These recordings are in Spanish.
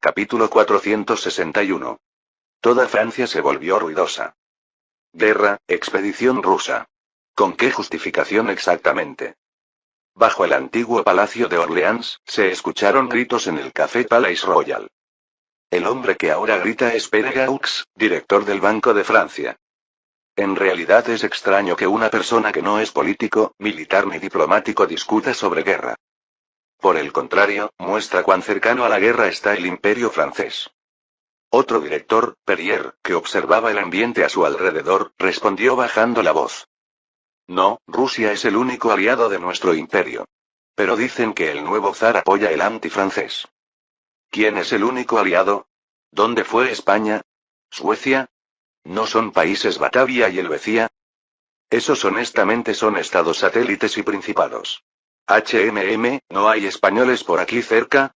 Capítulo 461. Toda Francia se volvió ruidosa. Guerra, expedición rusa. ¿Con qué justificación exactamente? Bajo el antiguo Palacio de Orleans, se escucharon gritos en el Café Palais Royal. El hombre que ahora grita es Pere Gaux, director del Banco de Francia. En realidad es extraño que una persona que no es político, militar ni diplomático discuta sobre guerra. Por el contrario, muestra cuán cercano a la guerra está el imperio francés. Otro director, Perier, que observaba el ambiente a su alrededor, respondió bajando la voz. No, Rusia es el único aliado de nuestro imperio. Pero dicen que el nuevo zar apoya el antifrancés. ¿Quién es el único aliado? ¿Dónde fue España? ¿Suecia? ¿No son países Batavia y Helvecia? Esos honestamente son estados satélites y principados. ¿No hay españoles por aquí cerca?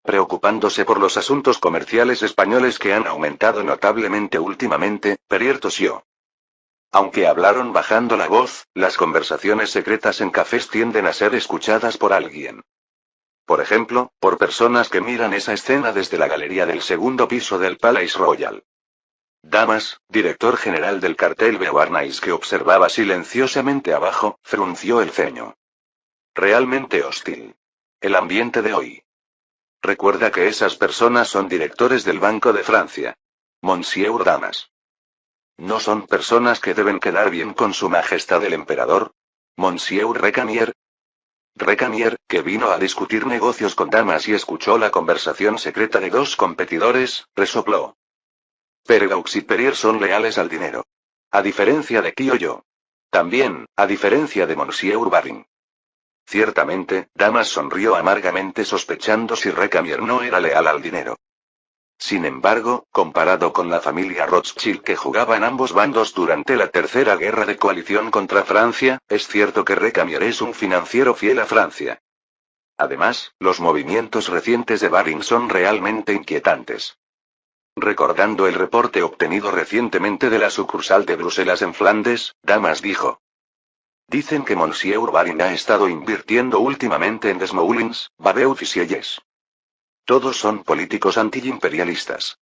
Preocupándose por los asuntos comerciales españoles que han aumentado notablemente últimamente, Perier tosió. Aunque hablaron bajando la voz, las conversaciones secretas en cafés tienden a ser escuchadas por alguien. Por ejemplo, por personas que miran esa escena desde la galería del segundo piso del Palais Royal. Damas, director general del cartel Beauharnais, que observaba silenciosamente abajo, frunció el ceño. Realmente hostil. El ambiente de hoy. Recuerda que esas personas son directores del Banco de Francia. Monsieur Damas. ¿No son personas que deben quedar bien con su majestad el emperador? Monsieur Recamier. Recamier, que vino a discutir negocios con Damas y escuchó la conversación secreta de dos competidores, resopló. Pere Gaux y Perier son leales al dinero. A diferencia de ti o yo. También, a diferencia de Monsieur Baring. Ciertamente, Damas sonrió amargamente sospechando si Recamier no era leal al dinero. Sin embargo, comparado con la familia Rothschild que jugaba en ambos bandos durante la Tercera Guerra de Coalición contra Francia, es cierto que Recamier es un financiero fiel a Francia. Además, los movimientos recientes de Baring son realmente inquietantes. Recordando el reporte obtenido recientemente de la sucursal de Bruselas en Flandes, Damas dijo. Dicen que Monsieur Baring ha estado invirtiendo últimamente en Des Moulins, Babeuf y Sieyès. Todos son políticos antiimperialistas.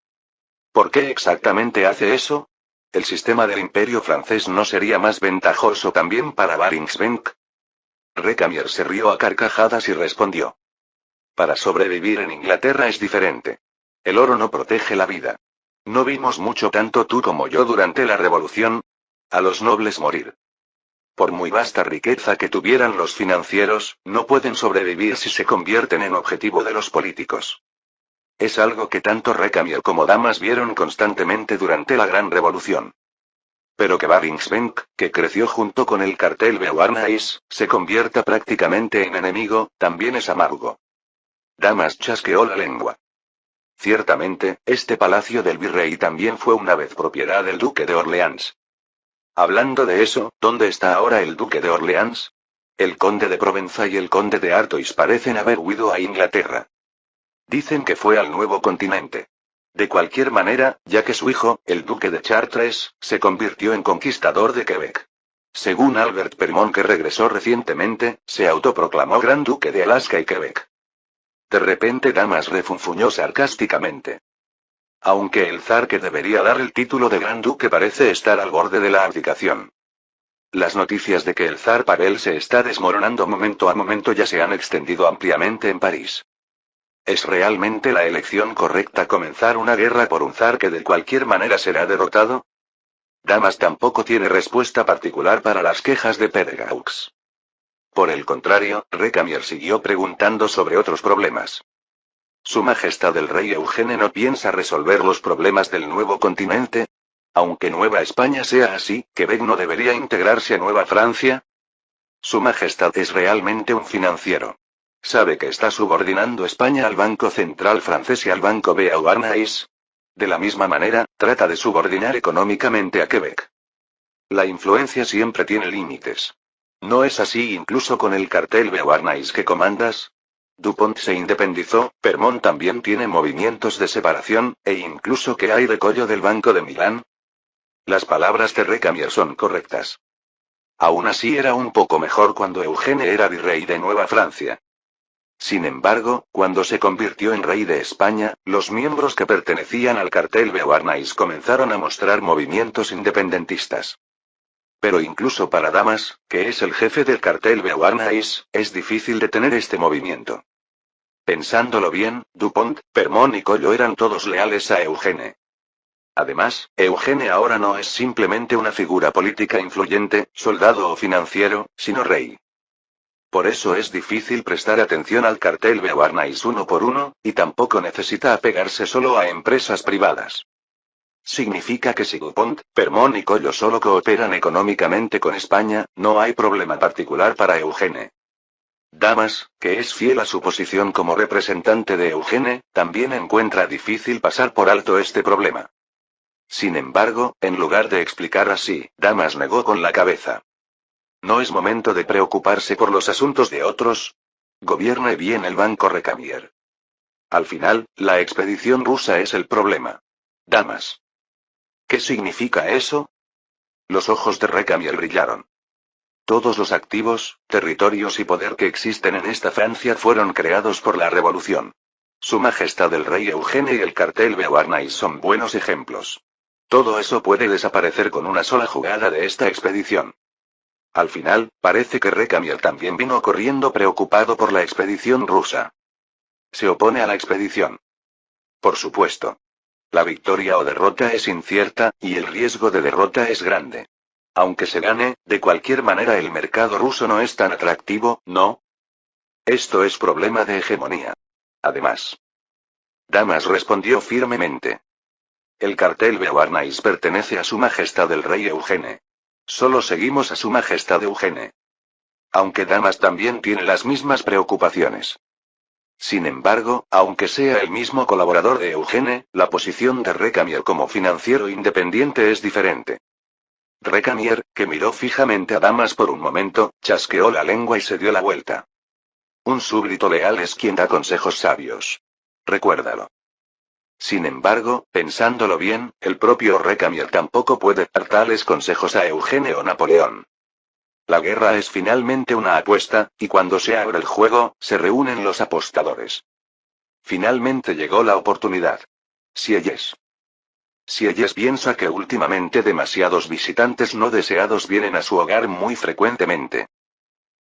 ¿Por qué exactamente hace eso? ¿El sistema del imperio francés no sería más ventajoso también para Baringsbank? Recamier se rió a carcajadas y respondió. Para sobrevivir en Inglaterra es diferente. El oro no protege la vida. ¿No vimos mucho tanto tú como yo durante la revolución? A los nobles morir. Por muy vasta riqueza que tuvieran los financieros, no pueden sobrevivir si se convierten en objetivo de los políticos. Es algo que tanto Recamier como Damas vieron constantemente durante la Gran Revolución. Pero que Baringsbank, que creció junto con el cartel Beauharnais, se convierta prácticamente en enemigo, también es amargo. Damas chasqueó la lengua. Ciertamente, este palacio del virrey también fue una vez propiedad del duque de Orleans. Hablando de eso, ¿dónde está ahora el duque de Orleans? El conde de Provenza y el conde de Artois parecen haber huido a Inglaterra. Dicen que fue al nuevo continente. De cualquier manera, ya que su hijo, el duque de Chartres, se convirtió en conquistador de Quebec. Según Albert Permont, que regresó recientemente, se autoproclamó gran duque de Alaska y Quebec. De repente Damas refunfuñó sarcásticamente. Aunque el zar que debería dar el título de gran duque parece estar al borde de la abdicación. Las noticias de que el zar Pavel se está desmoronando momento a momento ya se han extendido ampliamente en París. ¿Es realmente la elección correcta comenzar una guerra por un zar que de cualquier manera será derrotado? Damas tampoco tiene respuesta particular para las quejas de Pere Gaux. Por el contrario, Recamier siguió preguntando sobre otros problemas. ¿Su Majestad el Rey Eugene no piensa resolver los problemas del nuevo continente? Aunque Nueva España sea así, ¿Quebec no debería integrarse a Nueva Francia? Su Majestad es realmente un financiero. ¿Sabe que está subordinando España al Banco Central francés y al Banco Beauharnais? De la misma manera, trata de subordinar económicamente a Quebec. La influencia siempre tiene límites. ¿No es así incluso con el cartel Beauharnais que comandas? Dupont se independizó, Permont también tiene movimientos de separación, e incluso ¿qué hay de Collo del Banco de Milán? Las palabras de Recamier son correctas. Aún así era un poco mejor cuando Eugene era virrey de Nueva Francia. Sin embargo, cuando se convirtió en rey de España, los miembros que pertenecían al cartel Beauharnais comenzaron a mostrar movimientos independentistas. Pero incluso para Damas, que es el jefe del cartel Beauharnais, es difícil detener este movimiento. Pensándolo bien, Dupont, Permón y Collo eran todos leales a Eugene. Además, Eugene ahora no es simplemente una figura política influyente, soldado o financiero, sino rey. Por eso es difícil prestar atención al cartel Beauharnais uno por uno, y tampoco necesita apegarse solo a empresas privadas. Significa que si Dupont, Permón y Collo solo cooperan económicamente con España, no hay problema particular para Eugene. Damas, que es fiel a su posición como representante de Eugene, también encuentra difícil pasar por alto este problema. Sin embargo, en lugar de explicar así, Damas negó con la cabeza. ¿No es momento de preocuparse por los asuntos de otros? Gobierne bien el Banco Recamier. Al final, la expedición rusa es el problema. Damas. ¿Qué significa eso? Los ojos de Recamier brillaron. Todos los activos, territorios y poder que existen en esta Francia fueron creados por la Revolución. Su Majestad el Rey Eugene y el cartel Beauharnais son buenos ejemplos. Todo eso puede desaparecer con una sola jugada de esta expedición. Al final, parece que Recamier también vino corriendo preocupado por la expedición rusa. Se opone a la expedición. Por supuesto. La victoria o derrota es incierta, y el riesgo de derrota es grande. Aunque se gane, de cualquier manera el mercado ruso no es tan atractivo, ¿no? Esto es problema de hegemonía. Además. Damas respondió firmemente. El cartel Beauharnais pertenece a Su Majestad el Rey Eugene. Solo seguimos a Su Majestad Eugene. Aunque Damas también tiene las mismas preocupaciones. Sin embargo, aunque sea el mismo colaborador de Eugene, la posición de Recamier como financiero independiente es diferente. Recamier, que miró fijamente a Damas por un momento, chasqueó la lengua y se dio la vuelta. Un súbdito leal es quien da consejos sabios. Recuérdalo. Sin embargo, pensándolo bien, el propio Recamier tampoco puede dar tales consejos a Eugene o Napoleón. La guerra es finalmente una apuesta, y cuando se abre el juego, se reúnen los apostadores. Finalmente llegó la oportunidad. Sieyes. Sieyes piensa que últimamente demasiados visitantes no deseados vienen a su hogar muy frecuentemente.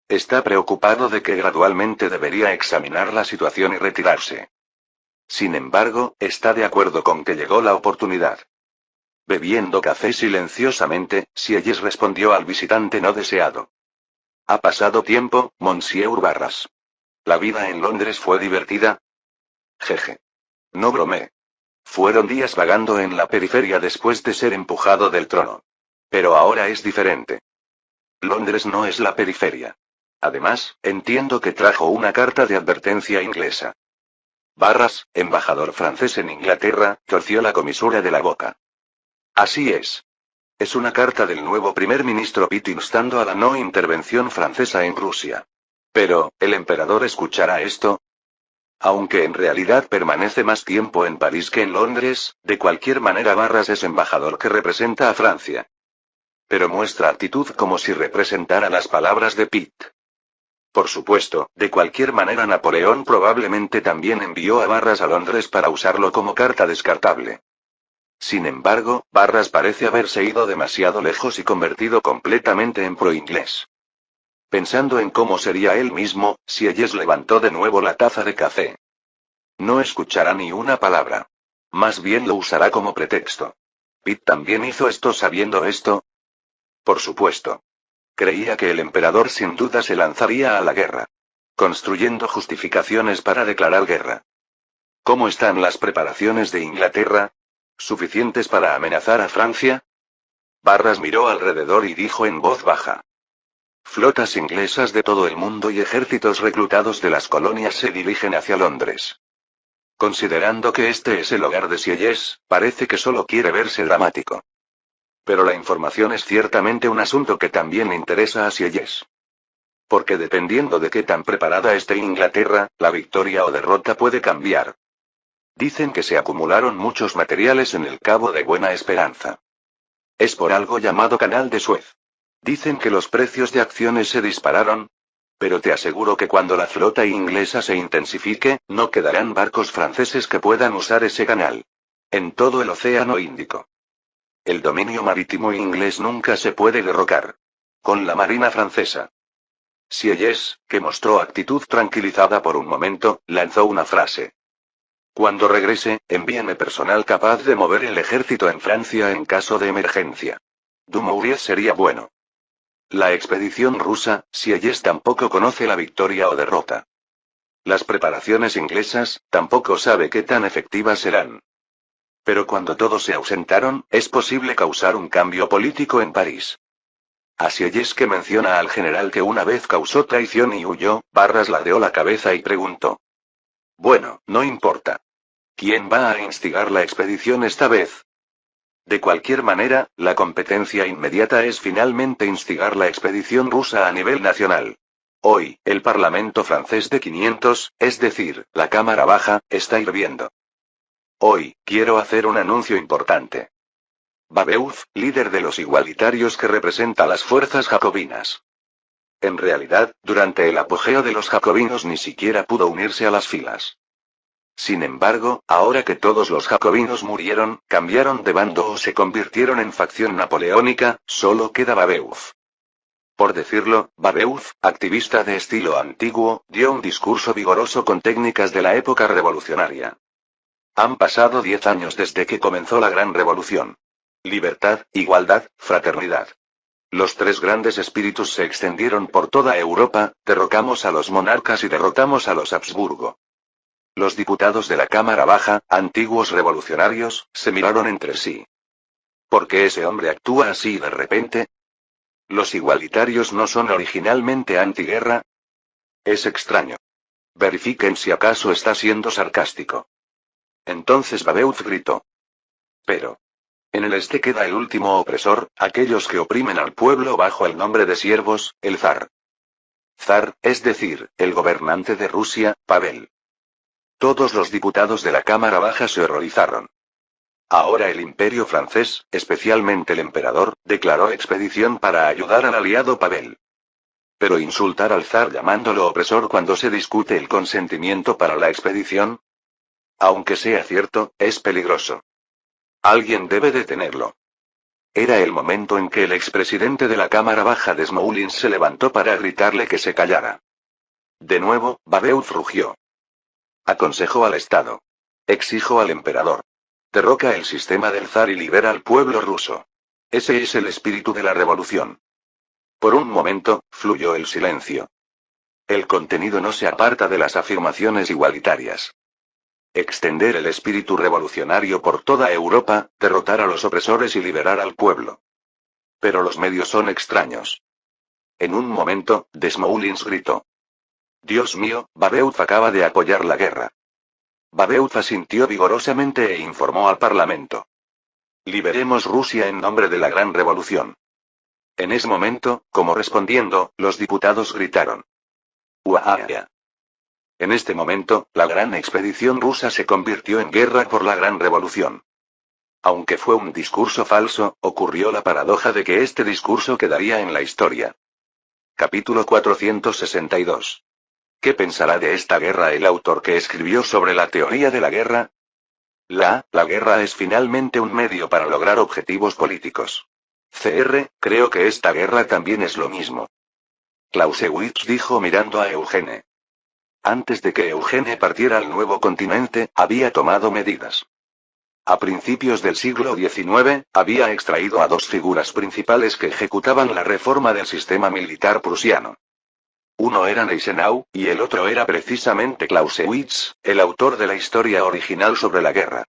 Está preocupado de que gradualmente debería examinar la situación y retirarse. Sin embargo, está de acuerdo con que llegó la oportunidad. Bebiendo café silenciosamente, Sieyes respondió al visitante no deseado. Ha pasado tiempo, Monsieur Barras. ¿La vida en Londres fue divertida? Jeje. No bromé. Fueron días vagando en la periferia después de ser empujado del trono. Pero ahora es diferente. Londres no es la periferia. Además, entiendo que trajo una carta de advertencia inglesa. Barras, embajador francés en Inglaterra, torció la comisura de la boca. Así es. Es una carta del nuevo primer ministro Pitt instando a la no intervención francesa en Rusia. Pero, ¿el emperador escuchará esto? Aunque en realidad permanece más tiempo en París que en Londres, de cualquier manera Barras es embajador que representa a Francia. Pero muestra actitud como si representara las palabras de Pitt. Por supuesto, de cualquier manera Napoleón probablemente también envió a Barras a Londres para usarlo como carta descartable. Sin embargo, Barras parece haberse ido demasiado lejos y convertido completamente en pro-inglés. Pensando en cómo sería él mismo, Sieyes levantó de nuevo la taza de café. No escuchará ni una palabra. Más bien lo usará como pretexto. ¿Pitt también hizo esto sabiendo esto? Por supuesto. Creía que el emperador sin duda se lanzaría a la guerra. Construyendo justificaciones para declarar guerra. ¿Cómo están las preparaciones de Inglaterra? ¿Suficientes para amenazar a Francia? Barras miró alrededor y dijo en voz baja. Flotas inglesas de todo el mundo y ejércitos reclutados de las colonias se dirigen hacia Londres. Considerando que este es el hogar de Sieyes, parece que solo quiere verse dramático. Pero la información es ciertamente un asunto que también interesa a Sieyes. Porque dependiendo de qué tan preparada esté Inglaterra, la victoria o derrota puede cambiar. Dicen que se acumularon muchos materiales en el Cabo de Buena Esperanza. Es por algo llamado Canal de Suez. Dicen que los precios de acciones se dispararon. Pero te aseguro que cuando la flota inglesa se intensifique, no quedarán barcos franceses que puedan usar ese canal. En todo el Océano Índico. El dominio marítimo inglés nunca se puede derrocar. Con la marina francesa. Sieyès, que mostró actitud tranquilizada por un momento, lanzó una frase. Cuando regrese, envíeme personal capaz de mover el ejército en Francia en caso de emergencia. Dumouriez sería bueno. La expedición rusa, Sieyès tampoco conoce la victoria o derrota. Las preparaciones inglesas, tampoco sabe qué tan efectivas serán. Pero cuando todos se ausentaron, es posible causar un cambio político en París. A Sieyès, que menciona al general que una vez causó traición y huyó, Barras ladeó la cabeza y preguntó. Bueno, no importa. ¿Quién va a instigar la expedición esta vez? De cualquier manera, la competencia inmediata es finalmente instigar la expedición rusa a nivel nacional. Hoy, el Parlamento francés de 500, es decir, la Cámara Baja, está hirviendo. Hoy, quiero hacer un anuncio importante. Babeuf, líder de los igualitarios que representa las fuerzas jacobinas. En realidad, durante el apogeo de los jacobinos ni siquiera pudo unirse a las filas. Sin embargo, ahora que todos los jacobinos murieron, cambiaron de bando o se convirtieron en facción napoleónica, solo queda Babeuf. Por decirlo, Babeuf, activista de estilo antiguo, dio un discurso vigoroso con técnicas de la época revolucionaria. Han pasado 10 años desde que comenzó la Gran Revolución. Libertad, igualdad, fraternidad. Los tres grandes espíritus se extendieron por toda Europa, derrocamos a los monarcas y derrotamos a los Habsburgo. Los diputados de la Cámara Baja, antiguos revolucionarios, se miraron entre sí. ¿Por qué ese hombre actúa así de repente? ¿Los igualitarios no son originalmente antiguerra? Es extraño. Verifiquen si acaso está siendo sarcástico. Entonces Babeuf gritó. Pero. En el este queda el último opresor, aquellos que oprimen al pueblo bajo el nombre de siervos, el zar. Zar, es decir, el gobernante de Rusia, Pavel. Todos los diputados de la Cámara Baja se horrorizaron. Ahora el imperio francés, especialmente el emperador, declaró expedición para ayudar al aliado Pavel. Pero insultar al zar llamándolo opresor cuando se discute el consentimiento para la expedición. Aunque sea cierto, es peligroso. Alguien debe detenerlo. Era el momento en que el expresidente de la Cámara Baja Desmoulins se levantó para gritarle que se callara. De nuevo, Babeuf rugió. Aconsejo al Estado. Exijo al emperador. Derroca el sistema del zar y libera al pueblo ruso. Ese es el espíritu de la revolución. Por un momento, fluyó el silencio. El contenido no se aparta de las afirmaciones igualitarias. Extender el espíritu revolucionario por toda Europa, derrotar a los opresores y liberar al pueblo. Pero los medios son extraños. En un momento, Desmoulins gritó. Dios mío, Babeuf acaba de apoyar la guerra. Babeuf asintió vigorosamente e informó al Parlamento. Liberemos Rusia en nombre de la Gran Revolución. En ese momento, como respondiendo, los diputados gritaron. ¡Uaaa! En este momento, la gran expedición rusa se convirtió en guerra por la Gran Revolución. Aunque fue un discurso falso, ocurrió la paradoja de que este discurso quedaría en la historia. Capítulo 462. ¿Qué pensará de esta guerra el autor que escribió sobre la teoría de la guerra? La guerra es finalmente un medio para lograr objetivos políticos. Creo que esta guerra también es lo mismo. Clausewitz dijo mirando a Eugene. Antes de que Eugene partiera al nuevo continente, había tomado medidas. A principios del siglo XIX, había extraído a dos figuras principales que ejecutaban la reforma del sistema militar prusiano. Uno era Gneisenau, y el otro era precisamente Clausewitz, el autor de la historia original sobre la guerra.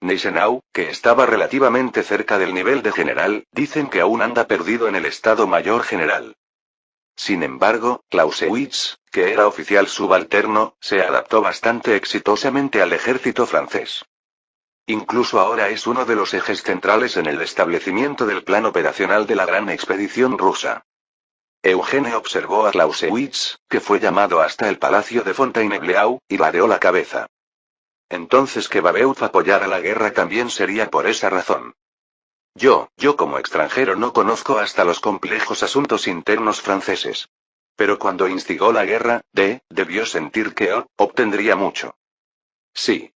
Gneisenau, que estaba relativamente cerca del nivel de general, dicen que aún anda perdido en el Estado Mayor General. Sin embargo, Clausewitz, que era oficial subalterno, se adaptó bastante exitosamente al ejército francés. Incluso ahora es uno de los ejes centrales en el establecimiento del plan operacional de la gran expedición rusa. Eugene observó a Clausewitz, que fue llamado hasta el palacio de Fontainebleau, y ladeó la cabeza. Entonces que Babeuf apoyara la guerra también sería por esa razón. Yo como extranjero no conozco hasta los complejos asuntos internos franceses. Pero cuando instigó la guerra, debió sentir que obtendría mucho. Sí.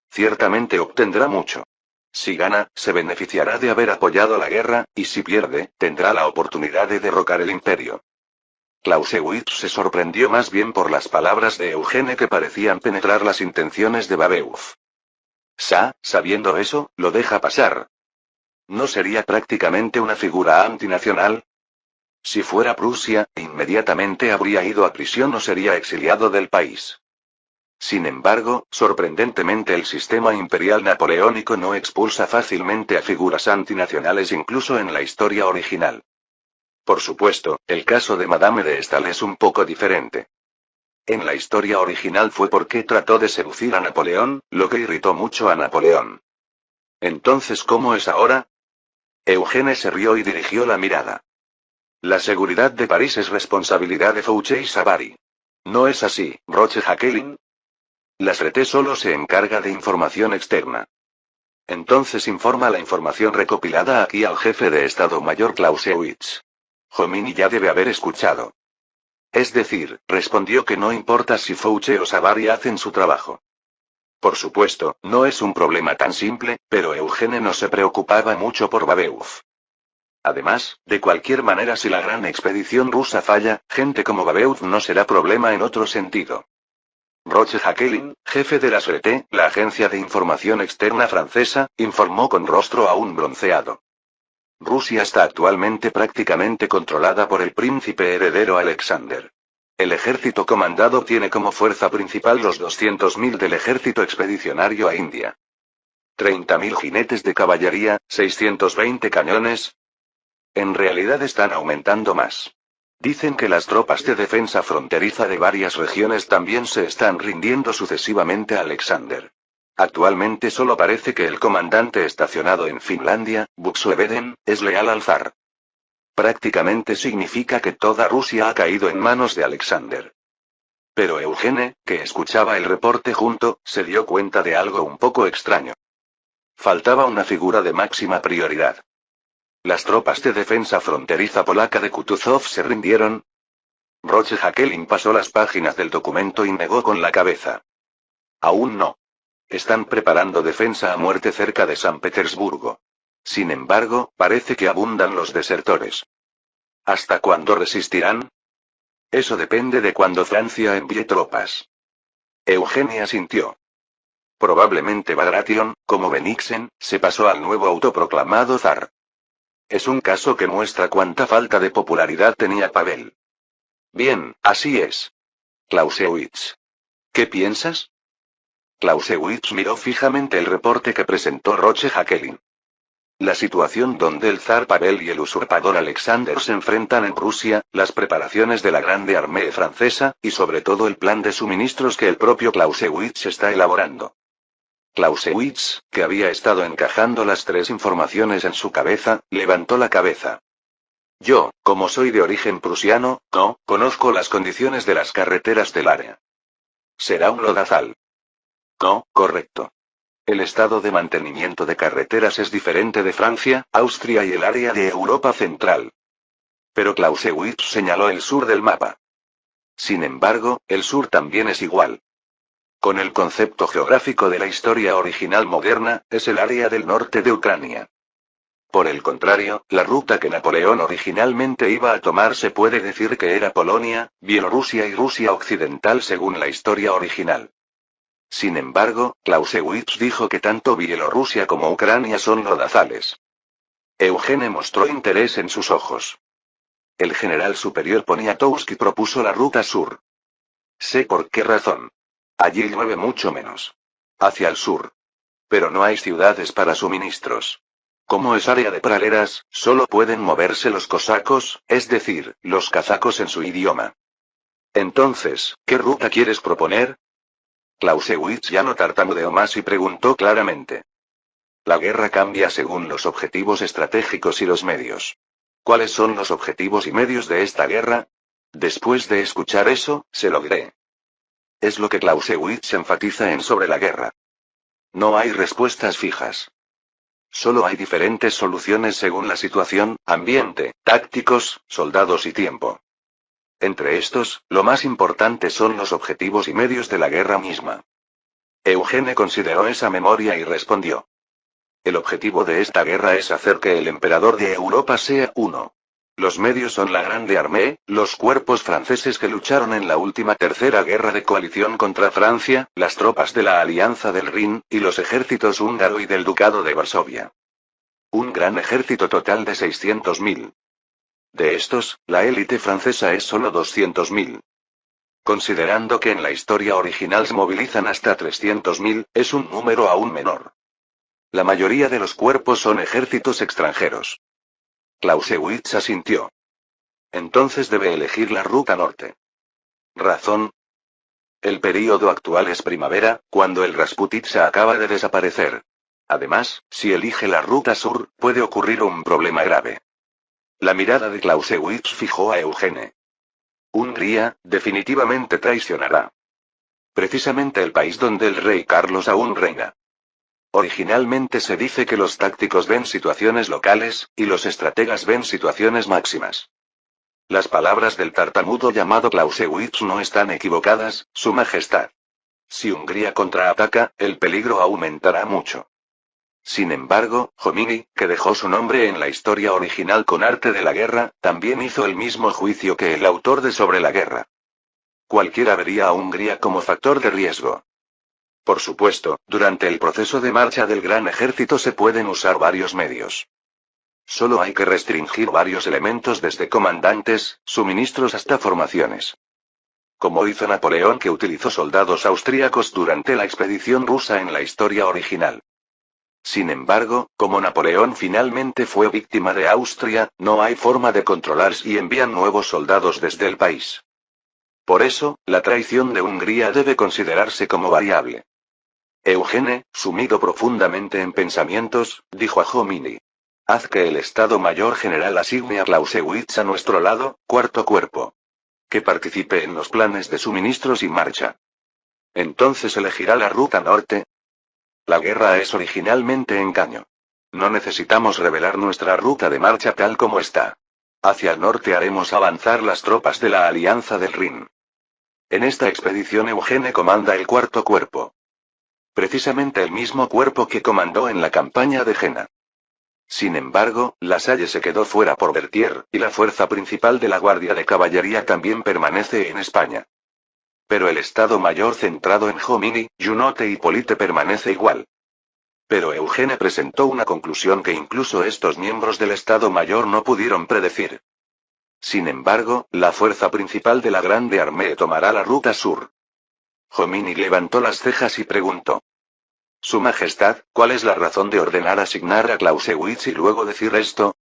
Ciertamente obtendrá mucho. Si gana, se beneficiará de haber apoyado la guerra, y si pierde, tendrá la oportunidad de derrocar el imperio. Clausewitz se sorprendió más bien por las palabras de Eugene que parecían penetrar las intenciones de Babeuf. Sabiendo eso, lo deja pasar. ¿No sería prácticamente una figura antinacional? Si fuera Prusia, inmediatamente habría ido a prisión o sería exiliado del país. Sin embargo, sorprendentemente el sistema imperial napoleónico no expulsa fácilmente a figuras antinacionales incluso en la historia original. Por supuesto, el caso de Madame de Staël es un poco diferente. En la historia original fue porque trató de seducir a Napoleón, lo que irritó mucho a Napoleón. Entonces, ¿cómo es ahora? Eugene se rió y dirigió la mirada. La seguridad de París es responsabilidad de Fouché y Savary. ¿No es así, Roche-Jacqueline? La Sûreté solo se encarga de información externa. Entonces informa la información recopilada aquí al jefe de Estado Mayor Clausewitz. Jomini ya debe haber escuchado. Es decir, respondió que no importa si Fouché o Savary hacen su trabajo. Por supuesto, no es un problema tan simple, pero Eugene no se preocupaba mucho por Babeuf. Además, de cualquier manera si la gran expedición rusa falla, gente como Babeuf no será problema en otro sentido. Roche-Jacqueline, jefe de la Sûreté, la agencia de información externa francesa, informó con rostro aún bronceado. Rusia está actualmente prácticamente controlada por el príncipe heredero Alexander. El ejército comandado tiene como fuerza principal los 200.000 del ejército expedicionario a India. 30.000 jinetes de caballería, 620 cañones. En realidad están aumentando más. Dicen que las tropas de defensa fronteriza de varias regiones también se están rindiendo sucesivamente a Alexander. Actualmente solo parece que el comandante estacionado en Finlandia, Buxueveden, es leal al zar. Prácticamente significa que toda Rusia ha caído en manos de Alexander. Pero Eugene, que escuchaba el reporte junto, se dio cuenta de algo un poco extraño. Faltaba una figura de máxima prioridad. ¿Las tropas de defensa fronteriza polaca de Kutuzov se rindieron? Roche-Jacqueline pasó las páginas del documento y negó con la cabeza. Aún no. Están preparando defensa a muerte cerca de San Petersburgo. Sin embargo, parece que abundan los desertores. ¿Hasta cuándo resistirán? Eso depende de cuándo Francia envíe tropas. Eugenia asintió. Probablemente Bagration, como Bennigsen, se pasó al nuevo autoproclamado zar. Es un caso que muestra cuánta falta de popularidad tenía Pavel. Bien, así es. Clausewitz. ¿Qué piensas? Clausewitz miró fijamente el reporte que presentó Roche-Jacqueline. La situación donde el zar Pavel y el usurpador Alexander se enfrentan en Rusia, las preparaciones de la Grande Armée francesa, y sobre todo el plan de suministros que el propio Clausewitz está elaborando. Clausewitz, que había estado encajando las tres informaciones en su cabeza, levantó la cabeza. Yo, como soy de origen prusiano, no conozco las condiciones de las carreteras del área. Será un lodazal. No, correcto. El estado de mantenimiento de carreteras es diferente de Francia, Austria y el área de Europa Central. Pero Clausewitz señaló el sur del mapa. Sin embargo, el sur también es igual. Con el concepto geográfico de la historia original moderna, es el área del norte de Ucrania. Por el contrario, la ruta que Napoleón originalmente iba a tomar se puede decir que era Polonia, Bielorrusia y Rusia occidental según la historia original. Sin embargo, Clausewitz dijo que tanto Bielorrusia como Ucrania son lodazales. Eugene mostró interés en sus ojos. El general superior Poniatowski propuso la ruta sur. Sé por qué razón. Allí llueve mucho menos. Hacia el sur. Pero no hay ciudades para suministros. Como es área de praderas, solo pueden moverse los cosacos, es decir, los kazacos en su idioma. Entonces, ¿qué ruta quieres proponer? Clausewitz ya no tartamudeó más y preguntó claramente. La guerra cambia según los objetivos estratégicos y los medios. ¿Cuáles son los objetivos y medios de esta guerra? Después de escuchar eso, se lo diré. Es lo que Clausewitz enfatiza en sobre la guerra. No hay respuestas fijas. Solo hay diferentes soluciones según la situación, ambiente, tácticos, soldados y tiempo. Entre estos, lo más importante son los objetivos y medios de la guerra misma. Eugene consideró esa memoria y respondió. El objetivo de esta guerra es hacer que el emperador de Europa sea uno. Los medios son la Grande Armée, los cuerpos franceses que lucharon en la última tercera guerra de coalición contra Francia, las tropas de la Alianza del Rin, y los ejércitos húngaro y del Ducado de Varsovia. Un gran ejército total de 600.000. De estos, la élite francesa es solo 200.000. Considerando que en la historia original se movilizan hasta 300.000, es un número aún menor. La mayoría de los cuerpos son ejércitos extranjeros. Clausewitz asintió. Entonces debe elegir la ruta norte. ¿Razón? El período actual es primavera, cuando el Rasputitsa acaba de desaparecer. Además, si elige la ruta sur, puede ocurrir un problema grave. La mirada de Clausewitz fijó a Eugene. Hungría, definitivamente traicionará. Precisamente el país donde el rey Carlos aún reina. Originalmente se dice que los tácticos ven situaciones locales, y los estrategas ven situaciones máximas. Las palabras del tartamudo llamado Clausewitz no están equivocadas, Su Majestad. Si Hungría contraataca, el peligro aumentará mucho. Sin embargo, Jomini, que dejó su nombre en la historia original con Arte de la Guerra, también hizo el mismo juicio que el autor de Sobre la Guerra. Cualquiera vería a Hungría como factor de riesgo. Por supuesto, durante el proceso de marcha del gran ejército se pueden usar varios medios. Solo hay que restringir varios elementos desde comandantes, suministros hasta formaciones. Como hizo Napoleón, que utilizó soldados austríacos durante la expedición rusa en la historia original. Sin embargo, como Napoleón finalmente fue víctima de Austria, no hay forma de controlar si envían nuevos soldados desde el país. Por eso, la traición de Hungría debe considerarse como variable. Eugene, sumido profundamente en pensamientos, dijo a Jomini. Haz que el Estado Mayor General asigne a Clausewitz a nuestro lado, cuarto cuerpo. Que participe en los planes de suministros y marcha. Entonces elegirá la ruta norte. La guerra es originalmente engaño. No necesitamos revelar nuestra ruta de marcha tal como está. Hacia el norte haremos avanzar las tropas de la Alianza del Rin. En esta expedición Eugene comanda el cuarto cuerpo. Precisamente el mismo cuerpo que comandó en la campaña de Jena. Sin embargo, Lasalle se quedó fuera por Berthier, y la fuerza principal de la Guardia de Caballería también permanece en España. Pero el Estado Mayor centrado en Jomini, Junot e Hippolyte permanece igual. Pero Eugene presentó una conclusión que incluso estos miembros del Estado Mayor no pudieron predecir. Sin embargo, la fuerza principal de la Grande Armée tomará la ruta sur. Jomini levantó las cejas y preguntó. Su Majestad, ¿cuál es la razón de ordenar asignar a Clausewitz y luego decir esto?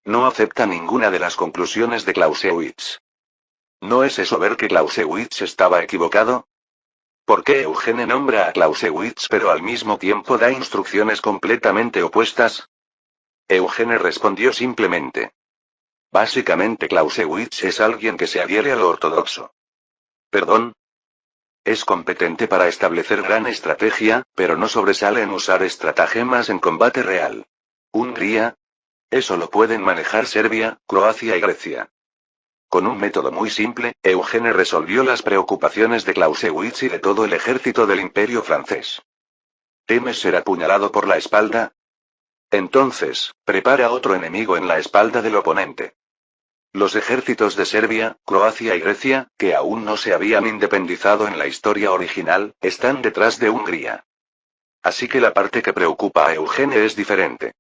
No acepta ninguna de las conclusiones de Clausewitz. ¿No es eso ver que Clausewitz estaba equivocado? ¿Por qué Eugene nombra a Clausewitz pero al mismo tiempo da instrucciones completamente opuestas? Eugene respondió simplemente. Básicamente Clausewitz es alguien que se adhiere a lo ortodoxo. ¿Perdón? Es competente para establecer gran estrategia, pero no sobresale en usar estratagemas en combate real. ¿Hungría? Eso lo pueden manejar Serbia, Croacia y Grecia. Con un método muy simple, Eugene resolvió las preocupaciones de Clausewitz y de todo el ejército del Imperio francés. ¿Temes ser apuñalado por la espalda? Entonces, prepara otro enemigo en la espalda del oponente. Los ejércitos de Serbia, Croacia y Grecia, que aún no se habían independizado en la historia original, están detrás de Hungría. Así que la parte que preocupa a Eugene es diferente.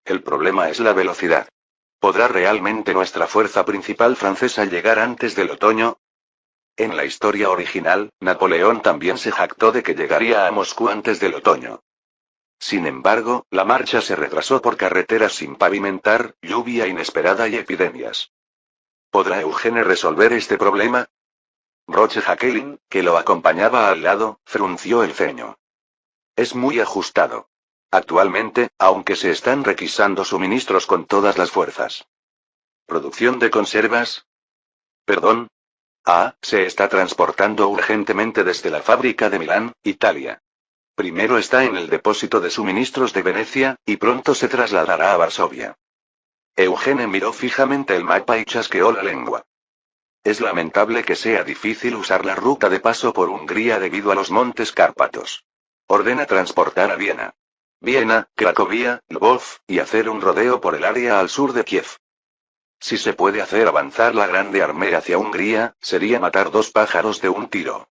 El problema es la velocidad. ¿Podrá realmente nuestra fuerza principal francesa llegar antes del otoño? En la historia original, Napoleón también se jactó de que llegaría a Moscú antes del otoño. Sin embargo, la marcha se retrasó por carreteras sin pavimentar, lluvia inesperada y epidemias. ¿Podrá Eugene resolver este problema? Roche Jacqueline, que lo acompañaba al lado, frunció el ceño. Es muy ajustado. Actualmente, aunque se están requisando suministros con todas las fuerzas. ¿Producción de conservas? ¿Perdón? Se está transportando urgentemente desde la fábrica de Milán, Italia. Primero está en el depósito de suministros de Venecia, y pronto se trasladará a Varsovia. Eugene miró fijamente el mapa y chasqueó la lengua. Es lamentable que sea difícil usar la ruta de paso por Hungría debido a los montes Cárpatos. Ordena transportar a Viena, Cracovia, Lvov, y hacer un rodeo por el área al sur de Kiev. Si se puede hacer avanzar la Grande Armée hacia Hungría, sería matar dos pájaros de un tiro.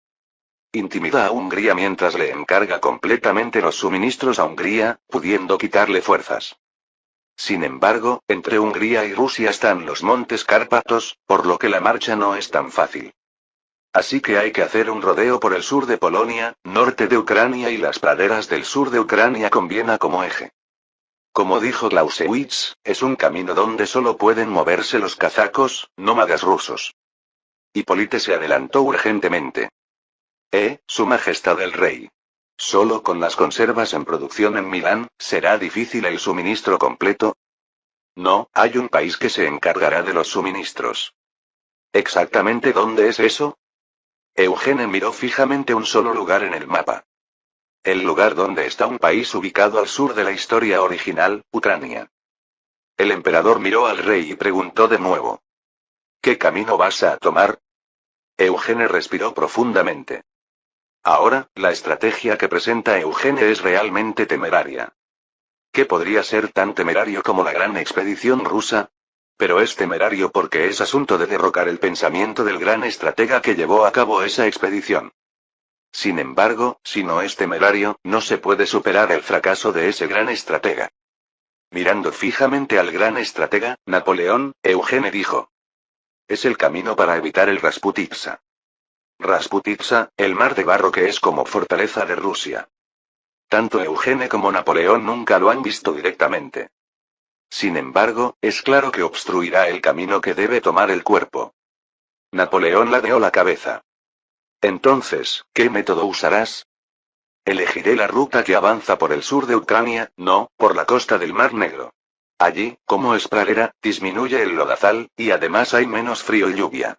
Intimida a Hungría mientras le encarga completamente los suministros a Hungría, pudiendo quitarle fuerzas. Sin embargo, entre Hungría y Rusia están los montes Cárpatos, por lo que la marcha no es tan fácil. Así que hay que hacer un rodeo por el sur de Polonia, norte de Ucrania y las praderas del sur de Ucrania con Viena como eje. Como dijo Clausewitz, es un camino donde solo pueden moverse los kazacos, nómadas rusos. Hipólite se adelantó urgentemente. Su Majestad el Rey. Solo con las conservas en producción en Milán, ¿será difícil el suministro completo? No, hay un país que se encargará de los suministros. ¿Exactamente dónde es eso? Eugene miró fijamente un solo lugar en el mapa. El lugar donde está un país ubicado al sur de la historia original, Ucrania. El emperador miró al rey y preguntó de nuevo. ¿Qué camino vas a tomar? Eugene respiró profundamente. Ahora, la estrategia que presenta Eugene es realmente temeraria. ¿Qué podría ser tan temerario como la gran expedición rusa? Pero es temerario porque es asunto de derrocar el pensamiento del gran estratega que llevó a cabo esa expedición. Sin embargo, si no es temerario, no se puede superar el fracaso de ese gran estratega. Mirando fijamente al gran estratega, Napoleón, Eugene dijo. Es el camino para evitar el Rasputitsa. Rasputitsa, el mar de barro que es como fortaleza de Rusia. Tanto Eugene como Napoleón nunca lo han visto directamente. Sin embargo, es claro que obstruirá el camino que debe tomar el cuerpo. Napoleón ladeó la cabeza. Entonces, ¿qué método usarás? Elegiré la ruta que avanza por el sur de Ucrania, no, por la costa del Mar Negro. Allí, como es pradera, disminuye el lodazal, y además hay menos frío y lluvia.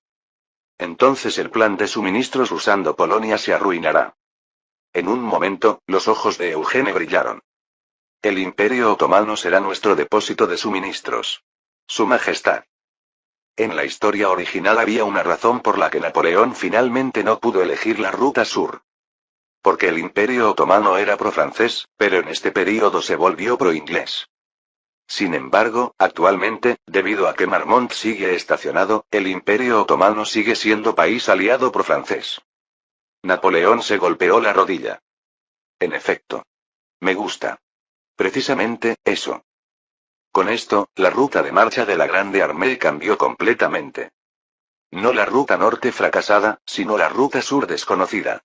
Entonces el plan de suministros usando Polonia se arruinará. En un momento, los ojos de Eugene brillaron. El Imperio Otomano será nuestro depósito de suministros. Su Majestad. En la historia original había una razón por la que Napoleón finalmente no pudo elegir la ruta sur. Porque el Imperio Otomano era pro-francés, pero en este período se volvió pro-inglés. Sin embargo, actualmente, debido a que Marmont sigue estacionado, el Imperio Otomano sigue siendo país aliado pro-francés. Napoleón se golpeó la rodilla. En efecto. Me gusta. Precisamente, eso. Con esto, la ruta de marcha de la Grande Armée cambió completamente. No la ruta norte fracasada, sino la ruta sur desconocida.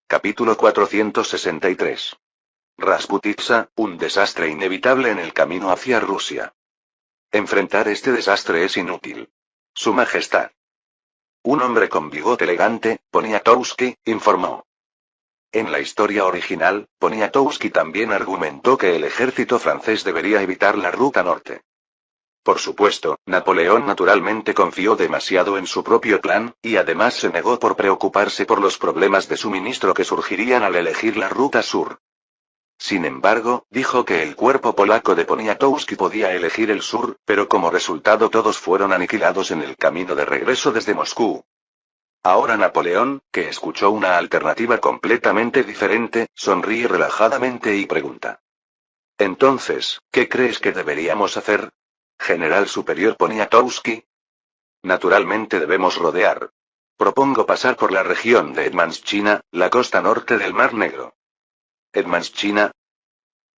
Capítulo 463. Rasputitsa, un desastre inevitable en el camino hacia Rusia. Enfrentar este desastre es inútil. Su Majestad. Un hombre con bigote elegante, Poniatowski, informó. En la historia original, Poniatowski también argumentó que el ejército francés debería evitar la ruta norte. Por supuesto, Napoleón naturalmente confió demasiado en su propio plan, y además se negó por preocuparse por los problemas de suministro que surgirían al elegir la ruta sur. Sin embargo, dijo que el cuerpo polaco de Poniatowski podía elegir el sur, pero como resultado todos fueron aniquilados en el camino de regreso desde Moscú. Ahora Napoleón, que escuchó una alternativa completamente diferente, sonríe relajadamente y pregunta. Entonces, ¿qué crees que deberíamos hacer? General Superior Poniatowski. Naturalmente debemos rodear. Propongo pasar por la región de Edmanschina, la costa norte del Mar Negro. ¿Edmanschina?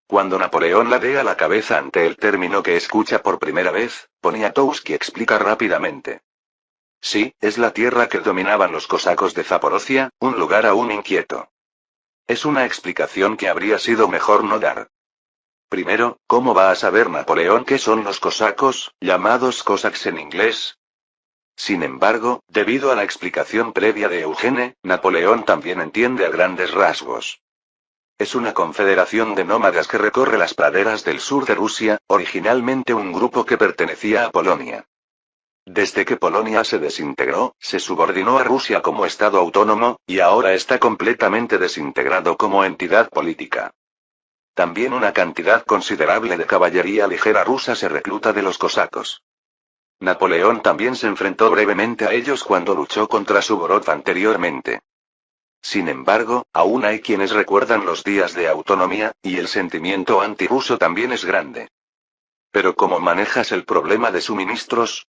Cuando Napoleón ladea la cabeza ante el término que escucha por primera vez, Poniatowski explica rápidamente. Sí, es la tierra que dominaban los cosacos de Zaporozhia, un lugar aún inquieto. Es una explicación que habría sido mejor no dar. Primero, ¿cómo va a saber Napoleón qué son los cosacos, llamados cossacks en inglés? Sin embargo, debido a la explicación previa de Eugene, Napoleón también entiende a grandes rasgos. Es una confederación de nómadas que recorre las praderas del sur de Rusia, originalmente un grupo que pertenecía a Polonia. Desde que Polonia se desintegró, se subordinó a Rusia como Estado autónomo, y ahora está completamente desintegrado como entidad política. También una cantidad considerable de caballería ligera rusa se recluta de los cosacos. Napoleón también se enfrentó brevemente a ellos cuando luchó contra Suvorov anteriormente. Sin embargo, aún hay quienes recuerdan los días de autonomía, y el sentimiento antirruso también es grande. Pero ¿cómo manejas el problema de suministros?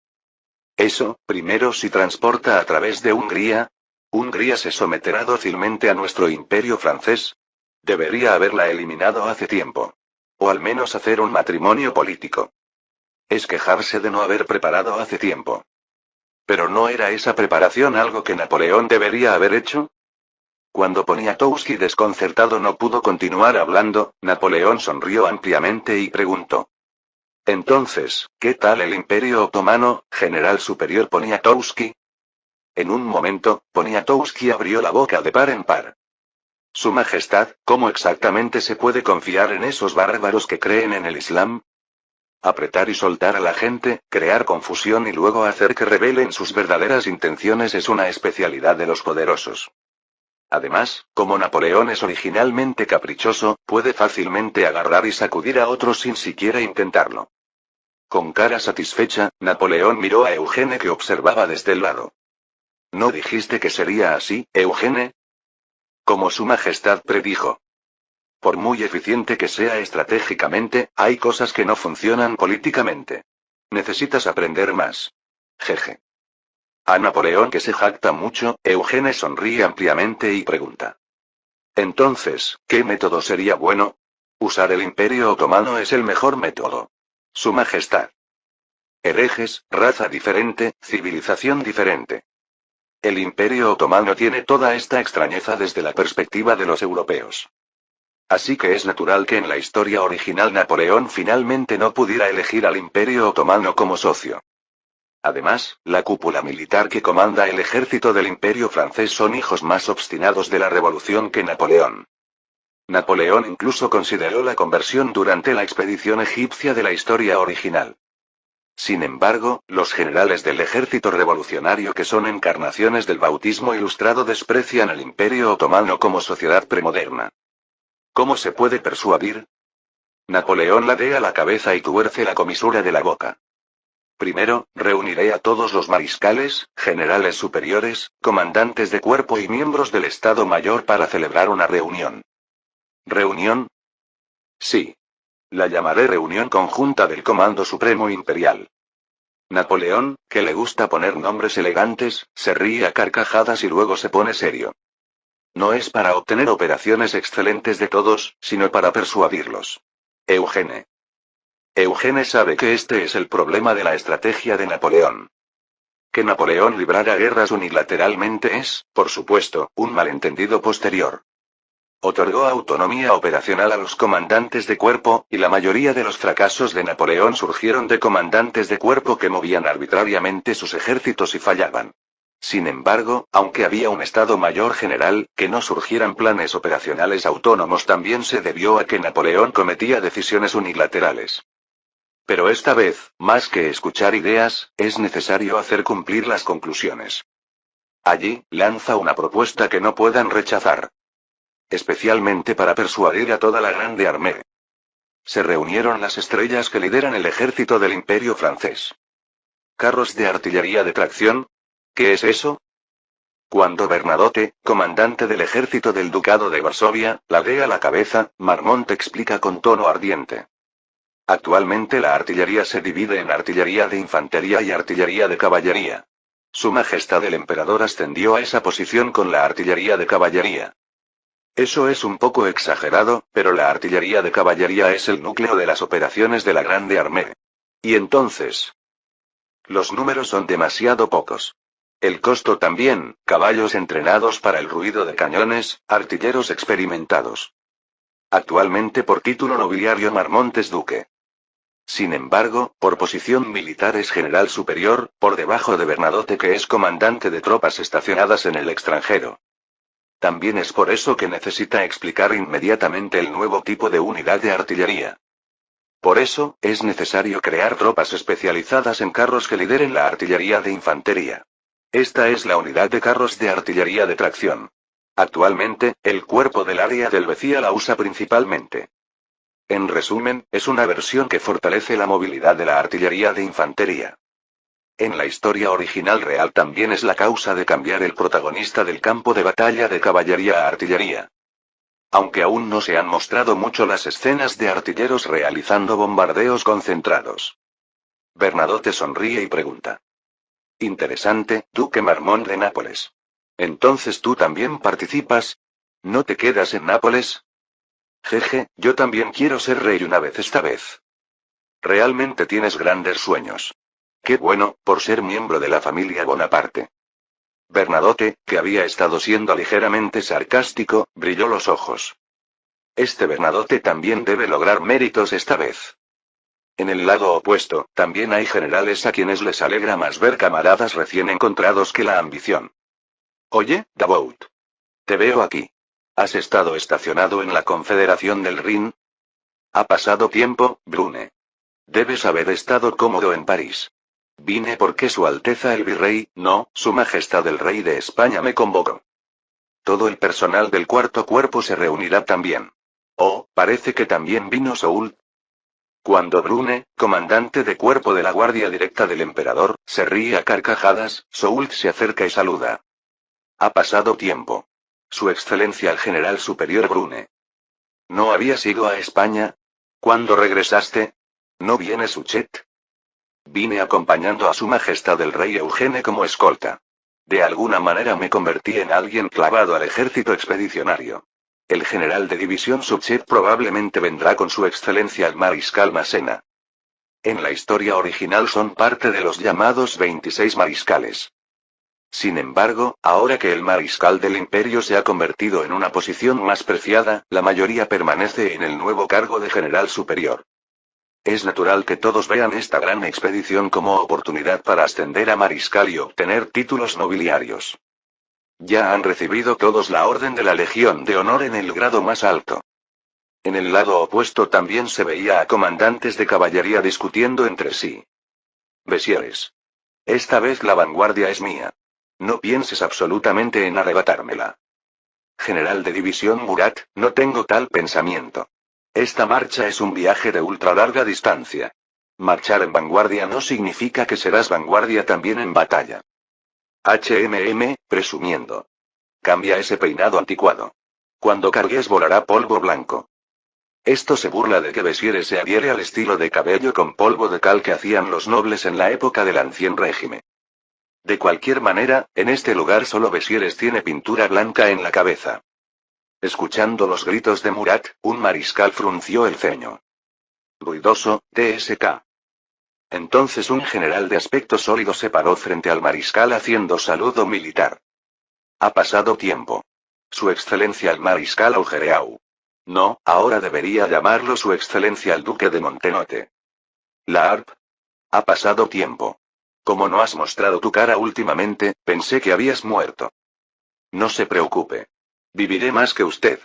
Eso, primero si transporta a través de Hungría. ¿Hungría se someterá dócilmente a nuestro imperio francés? Debería haberla eliminado hace tiempo. O al menos hacer un matrimonio político. Es quejarse de no haber preparado hace tiempo. ¿Pero no era esa preparación algo que Napoleón debería haber hecho? Cuando Poniatowski desconcertado no pudo continuar hablando, Napoleón sonrió ampliamente y preguntó. Entonces, ¿qué tal el Imperio Otomano, general superior Poniatowski? En un momento, Poniatowski abrió la boca de par en par. Su Majestad, ¿cómo exactamente se puede confiar en esos bárbaros que creen en el Islam? Apretar y soltar a la gente, crear confusión y luego hacer que revelen sus verdaderas intenciones es una especialidad de los poderosos. Además, como Napoleón es originalmente caprichoso, puede fácilmente agarrar y sacudir a otros sin siquiera intentarlo. Con cara satisfecha, Napoleón miró a Eugene que observaba desde el lado. ¿No dijiste que sería así, Eugene? Como su Majestad predijo. Por muy eficiente que sea estratégicamente, hay cosas que no funcionan políticamente. Necesitas aprender más. Jeje. A Napoleón que se jacta mucho, Eugene sonríe ampliamente y pregunta. Entonces, ¿qué método sería bueno? Usar el Imperio Otomano es el mejor método. Su Majestad. Herejes, raza diferente, civilización diferente. El Imperio Otomano tiene toda esta extrañeza desde la perspectiva de los europeos. Así que es natural que en la historia original Napoleón finalmente no pudiera elegir al Imperio Otomano como socio. Además, la cúpula militar que comanda el ejército del Imperio francés son hijos más obstinados de la revolución que Napoleón. Napoleón incluso consideró la conversión durante la expedición egipcia de la historia original. Sin embargo, los generales del ejército revolucionario que son encarnaciones del bautismo ilustrado desprecian al Imperio Otomano como sociedad premoderna. ¿Cómo se puede persuadir? Napoleón ladea la cabeza y tuerce la comisura de la boca. Primero, reuniré a todos los mariscales, generales superiores, comandantes de cuerpo y miembros del Estado Mayor para celebrar una reunión. ¿Reunión? Sí. La llamaré reunión conjunta del Comando Supremo Imperial. Napoleón, que le gusta poner nombres elegantes, se ríe a carcajadas y luego se pone serio. No es para obtener operaciones excelentes de todos, sino para persuadirlos. Eugene. Eugene sabe que este es el problema de la estrategia de Napoleón. Que Napoleón librara guerras unilateralmente es, por supuesto, un malentendido posterior. Otorgó autonomía operacional a los comandantes de cuerpo, y la mayoría de los fracasos de Napoleón surgieron de comandantes de cuerpo que movían arbitrariamente sus ejércitos y fallaban. Sin embargo, aunque había un Estado Mayor general, que no surgieran planes operacionales autónomos también se debió a que Napoleón cometía decisiones unilaterales. Pero esta vez, más que escuchar ideas, es necesario hacer cumplir las conclusiones. Allí, lanza una propuesta que no puedan rechazar. Especialmente para persuadir a toda la Grande Armée. Se reunieron las estrellas que lideran el ejército del Imperio francés. ¿Carros de artillería de tracción? ¿Qué es eso? Cuando Bernadotte, comandante del ejército del Ducado de Varsovia, ladea la cabeza, Marmont explica con tono ardiente. Actualmente la artillería se divide en artillería de infantería y artillería de caballería. Su Majestad el Emperador ascendió a esa posición con la artillería de caballería. Eso es un poco exagerado, pero la artillería de caballería es el núcleo de las operaciones de la Grande Armée. Y entonces, los números son demasiado pocos. El costo también, caballos entrenados para el ruido de cañones, artilleros experimentados. Actualmente por título nobiliario Marmont es duque. Sin embargo, por posición militar es general superior, por debajo de Bernadotte que es comandante de tropas estacionadas en el extranjero. También es por eso que necesita explicar inmediatamente el nuevo tipo de unidad de artillería. Por eso, es necesario crear tropas especializadas en carros que lideren la artillería de infantería. Esta es la unidad de carros de artillería de tracción. Actualmente, el cuerpo del área del Becia la usa principalmente. En resumen, es una versión que fortalece la movilidad de la artillería de infantería. En la historia original real también es la causa de cambiar el protagonista del campo de batalla de caballería a artillería. Aunque aún no se han mostrado mucho las escenas de artilleros realizando bombardeos concentrados. Bernadotte sonríe y pregunta. Interesante, Duque Marmont de Nápoles. Entonces tú también participas. ¿No te quedas en Nápoles? Jeje, yo también quiero ser rey una vez esta vez. Realmente tienes grandes sueños. Qué bueno, por ser miembro de la familia Bonaparte. Bernadotte, que había estado siendo ligeramente sarcástico, brilló los ojos. Este Bernadotte también debe lograr méritos esta vez. En el lado opuesto, también hay generales a quienes les alegra más ver camaradas recién encontrados que la ambición. Oye, Davout. Te veo aquí. ¿Has estado estacionado en la Confederación del Rin? Ha pasado tiempo, Brune. Debes haber estado cómodo en París. Vine porque Su Alteza el Virrey, no, Su Majestad el Rey de España me convocó. Todo el personal del cuarto cuerpo se reunirá también. Oh, parece que también vino Soult. Cuando Brune, comandante de cuerpo de la guardia directa del emperador, se ríe a carcajadas, Soult se acerca y saluda. Ha pasado tiempo. Su Excelencia el General Superior Brune. ¿No habías ido a España? ¿Cuándo regresaste? ¿No viene Suchet? Vine acompañando a Su Majestad el Rey Eugene como escolta. De alguna manera me convertí en alguien clavado al ejército expedicionario. El general de división Suchet probablemente vendrá con Su Excelencia el Mariscal Massena. En la historia original son parte de los llamados 26 mariscales. Sin embargo, ahora que el mariscal del imperio se ha convertido en una posición más preciada, la mayoría permanece en el nuevo cargo de general superior. Es natural que todos vean esta gran expedición como oportunidad para ascender a mariscal y obtener títulos nobiliarios. Ya han recibido todos la Orden de la Legión de Honor en el grado más alto. En el lado opuesto también se veía a comandantes de caballería discutiendo entre sí. Besieres. Esta vez la vanguardia es mía. No pienses absolutamente en arrebatármela. General de división Murat, no tengo tal pensamiento. Esta marcha es un viaje de ultra larga distancia. Marchar en vanguardia no significa que serás vanguardia también en batalla. Presumiendo. Cambia ese peinado anticuado. Cuando cargues volará polvo blanco. Esto se burla de que Besieres se adhiere al estilo de cabello con polvo de cal que hacían los nobles en la época del ancien régimen. De cualquier manera, en este lugar solo Besieres tiene pintura blanca en la cabeza. Escuchando los gritos de Murat, un mariscal frunció el ceño. Ruidoso, TSK. Entonces un general de aspecto sólido se paró frente al mariscal haciendo saludo militar. Ha pasado tiempo. Su Excelencia el Mariscal Augereau. No, ahora debería llamarlo Su Excelencia el Duque de Montenotte. La ARP. Ha pasado tiempo. Como no has mostrado tu cara últimamente, pensé que habías muerto. No se preocupe. Viviré más que usted.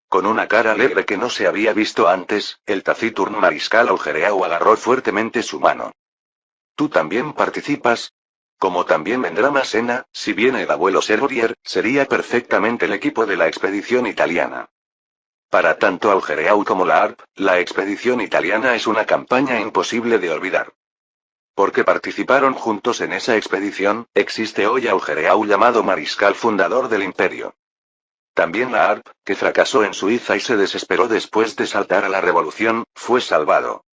Con una cara alegre que no se había visto antes, el taciturn Mariscal Augereau agarró fuertemente su mano. ¿Tú también participas? Como también vendrá Massena, si viene el abuelo Serorier, sería perfectamente el equipo de la expedición italiana. Para tanto Augereau como la ARP, la expedición italiana es una campaña imposible de olvidar. Porque participaron juntos en esa expedición, existe hoy Augereau llamado mariscal fundador del imperio. También la ARP, que fracasó en Suiza y se desesperó después de saltar a la revolución, fue salvado.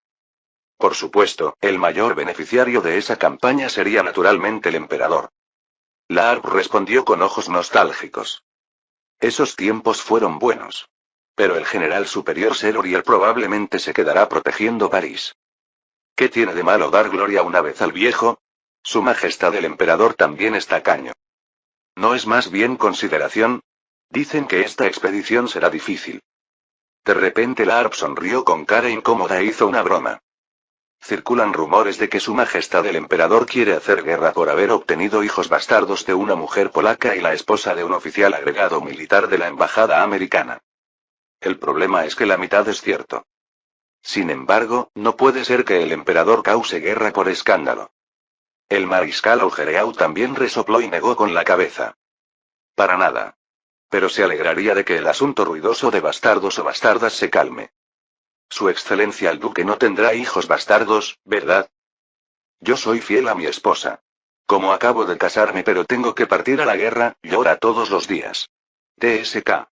Por supuesto, el mayor beneficiario de esa campaña sería naturalmente el emperador. La ARP respondió con ojos nostálgicos. Esos tiempos fueron buenos. Pero el general superior Serorier probablemente se quedará protegiendo París. ¿Qué tiene de malo dar gloria una vez al viejo? Su Majestad el emperador también es tacaño. ¿No es más bien consideración? Dicen que esta expedición será difícil. De repente la ARP sonrió con cara incómoda e hizo una broma. Circulan rumores de que Su Majestad el Emperador quiere hacer guerra por haber obtenido hijos bastardos de una mujer polaca y la esposa de un oficial agregado militar de la embajada americana. El problema es que la mitad es cierto. Sin embargo, no puede ser que el emperador cause guerra por escándalo. El mariscal Augereau también resopló y negó con la cabeza. Para nada. Pero se alegraría de que el asunto ruidoso de bastardos o bastardas se calme. Su Excelencia el Duque no tendrá hijos bastardos, ¿verdad? Yo soy fiel a mi esposa. Como acabo de casarme pero tengo que partir a la guerra, llora todos los días. TSK.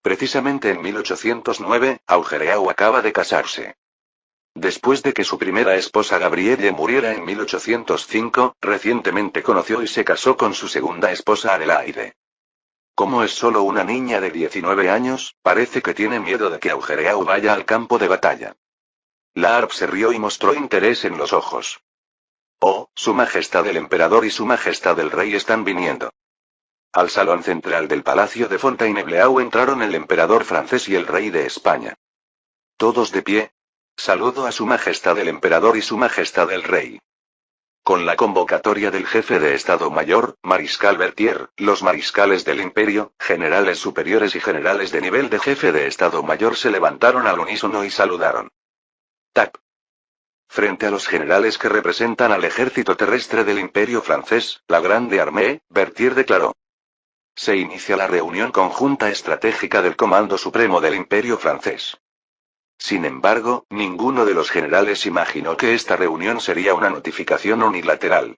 Precisamente en 1809, Augereau acaba de casarse. Después de que su primera esposa Gabrielle muriera en 1805, recientemente conoció y se casó con su segunda esposa Adelaide. Como es solo una niña de 19 años, parece que tiene miedo de que Augereau vaya al campo de batalla. La Harp se rió y mostró interés en los ojos. Oh, Su Majestad el Emperador y Su Majestad el Rey están viniendo. Al salón central del Palacio de Fontainebleau entraron el emperador francés y el rey de España. Todos de pie. Saludo a Su Majestad el Emperador y Su Majestad el Rey. Con la convocatoria del jefe de Estado Mayor, Mariscal Berthier, los mariscales del Imperio, generales superiores y generales de nivel de jefe de Estado Mayor se levantaron al unísono y saludaron. Tac. Frente a los generales que representan al ejército terrestre del Imperio francés, la Grande Armée, Berthier declaró. Se inicia la reunión conjunta estratégica del Comando Supremo del Imperio francés. Sin embargo, ninguno de los generales imaginó que esta reunión sería una notificación unilateral.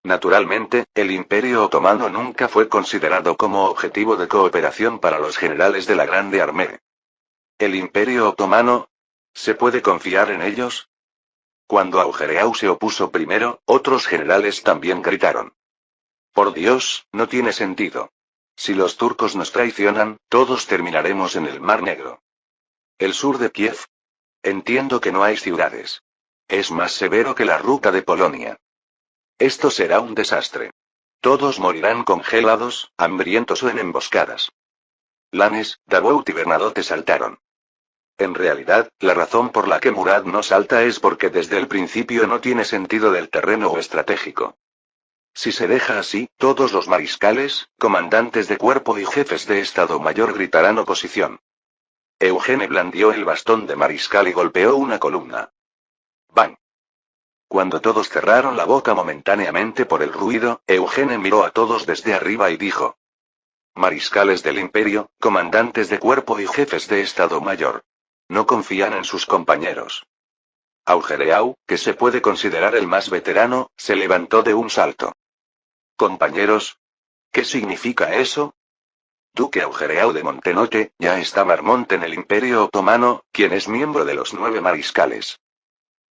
Naturalmente, el Imperio Otomano nunca fue considerado como objetivo de cooperación para los generales de la Grande Armée. ¿El Imperio Otomano? ¿Se puede confiar en ellos? Cuando Augereau se opuso primero, otros generales también gritaron. Por Dios, no tiene sentido. Si los turcos nos traicionan, todos terminaremos en el Mar Negro. ¿El sur de Kiev? Entiendo que no hay ciudades. Es más severo que la ruta de Polonia. Esto será un desastre. Todos morirán congelados, hambrientos o en emboscadas. Lannes, Davout y Bernadotte saltaron. En realidad, la razón por la que Murat no salta es porque desde el principio no tiene sentido del terreno o estratégico. Si se deja así, todos los mariscales, comandantes de cuerpo y jefes de Estado Mayor gritarán oposición. Eugene blandió el bastón de mariscal y golpeó una columna. ¡Bang! Cuando todos cerraron la boca momentáneamente por el ruido, Eugene miró a todos desde arriba y dijo. Mariscales del Imperio, comandantes de cuerpo y jefes de Estado Mayor. No confían en sus compañeros. Augereau, que se puede considerar el más veterano, se levantó de un salto. Compañeros. ¿Qué significa eso? Duque Augereau de Montenotte, ya está Marmont en el Imperio Otomano, quien es miembro de los 9 mariscales.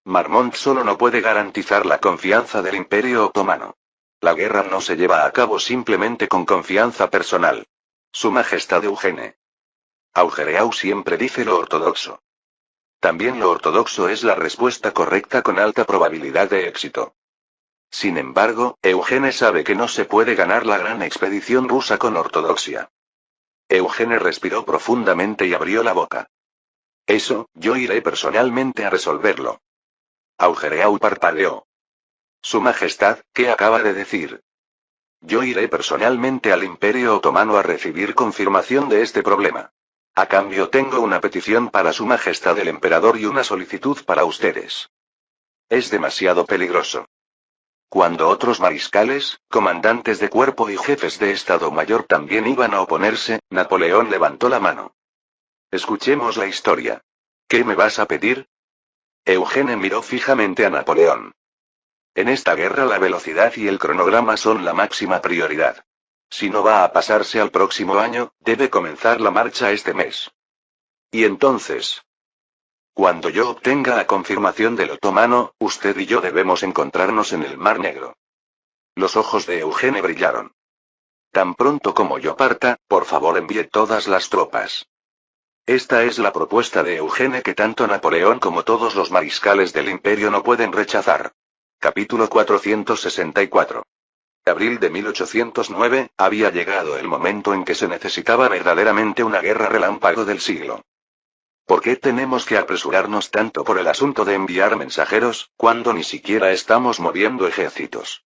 Marmont solo no puede garantizar la confianza del Imperio Otomano. La guerra no se lleva a cabo simplemente con confianza personal. Su Majestad Eugene. Augereau siempre dice lo ortodoxo. También lo ortodoxo es la respuesta correcta con alta probabilidad de éxito. Sin embargo, Eugene sabe que no se puede ganar la gran expedición rusa con ortodoxia. Eugene respiró profundamente y abrió la boca. Eso, yo iré personalmente a resolverlo. Augereau parpadeó. Su Majestad, ¿qué acaba de decir? Yo iré personalmente al Imperio Otomano a recibir confirmación de este problema. A cambio tengo una petición para Su Majestad el Emperador y una solicitud para ustedes. Es demasiado peligroso. Cuando otros mariscales, comandantes de cuerpo y jefes de Estado Mayor también iban a oponerse, Napoleón levantó la mano. Escuchemos la historia. ¿Qué me vas a pedir? Eugene miró fijamente a Napoleón. En esta guerra la velocidad y el cronograma son la máxima prioridad. Si no va a pasarse al próximo año, debe comenzar la marcha este mes. Y entonces, cuando yo obtenga la confirmación del otomano, usted y yo debemos encontrarnos en el Mar Negro. Los ojos de Eugene brillaron. Tan pronto como yo parta, por favor envíe todas las tropas. Esta es la propuesta de Eugene que tanto Napoleón como todos los mariscales del Imperio no pueden rechazar. Capítulo 464. Abril de 1809, había llegado el momento en que se necesitaba verdaderamente una guerra relámpago del siglo. ¿Por qué tenemos que apresurarnos tanto por el asunto de enviar mensajeros, cuando ni siquiera estamos moviendo ejércitos?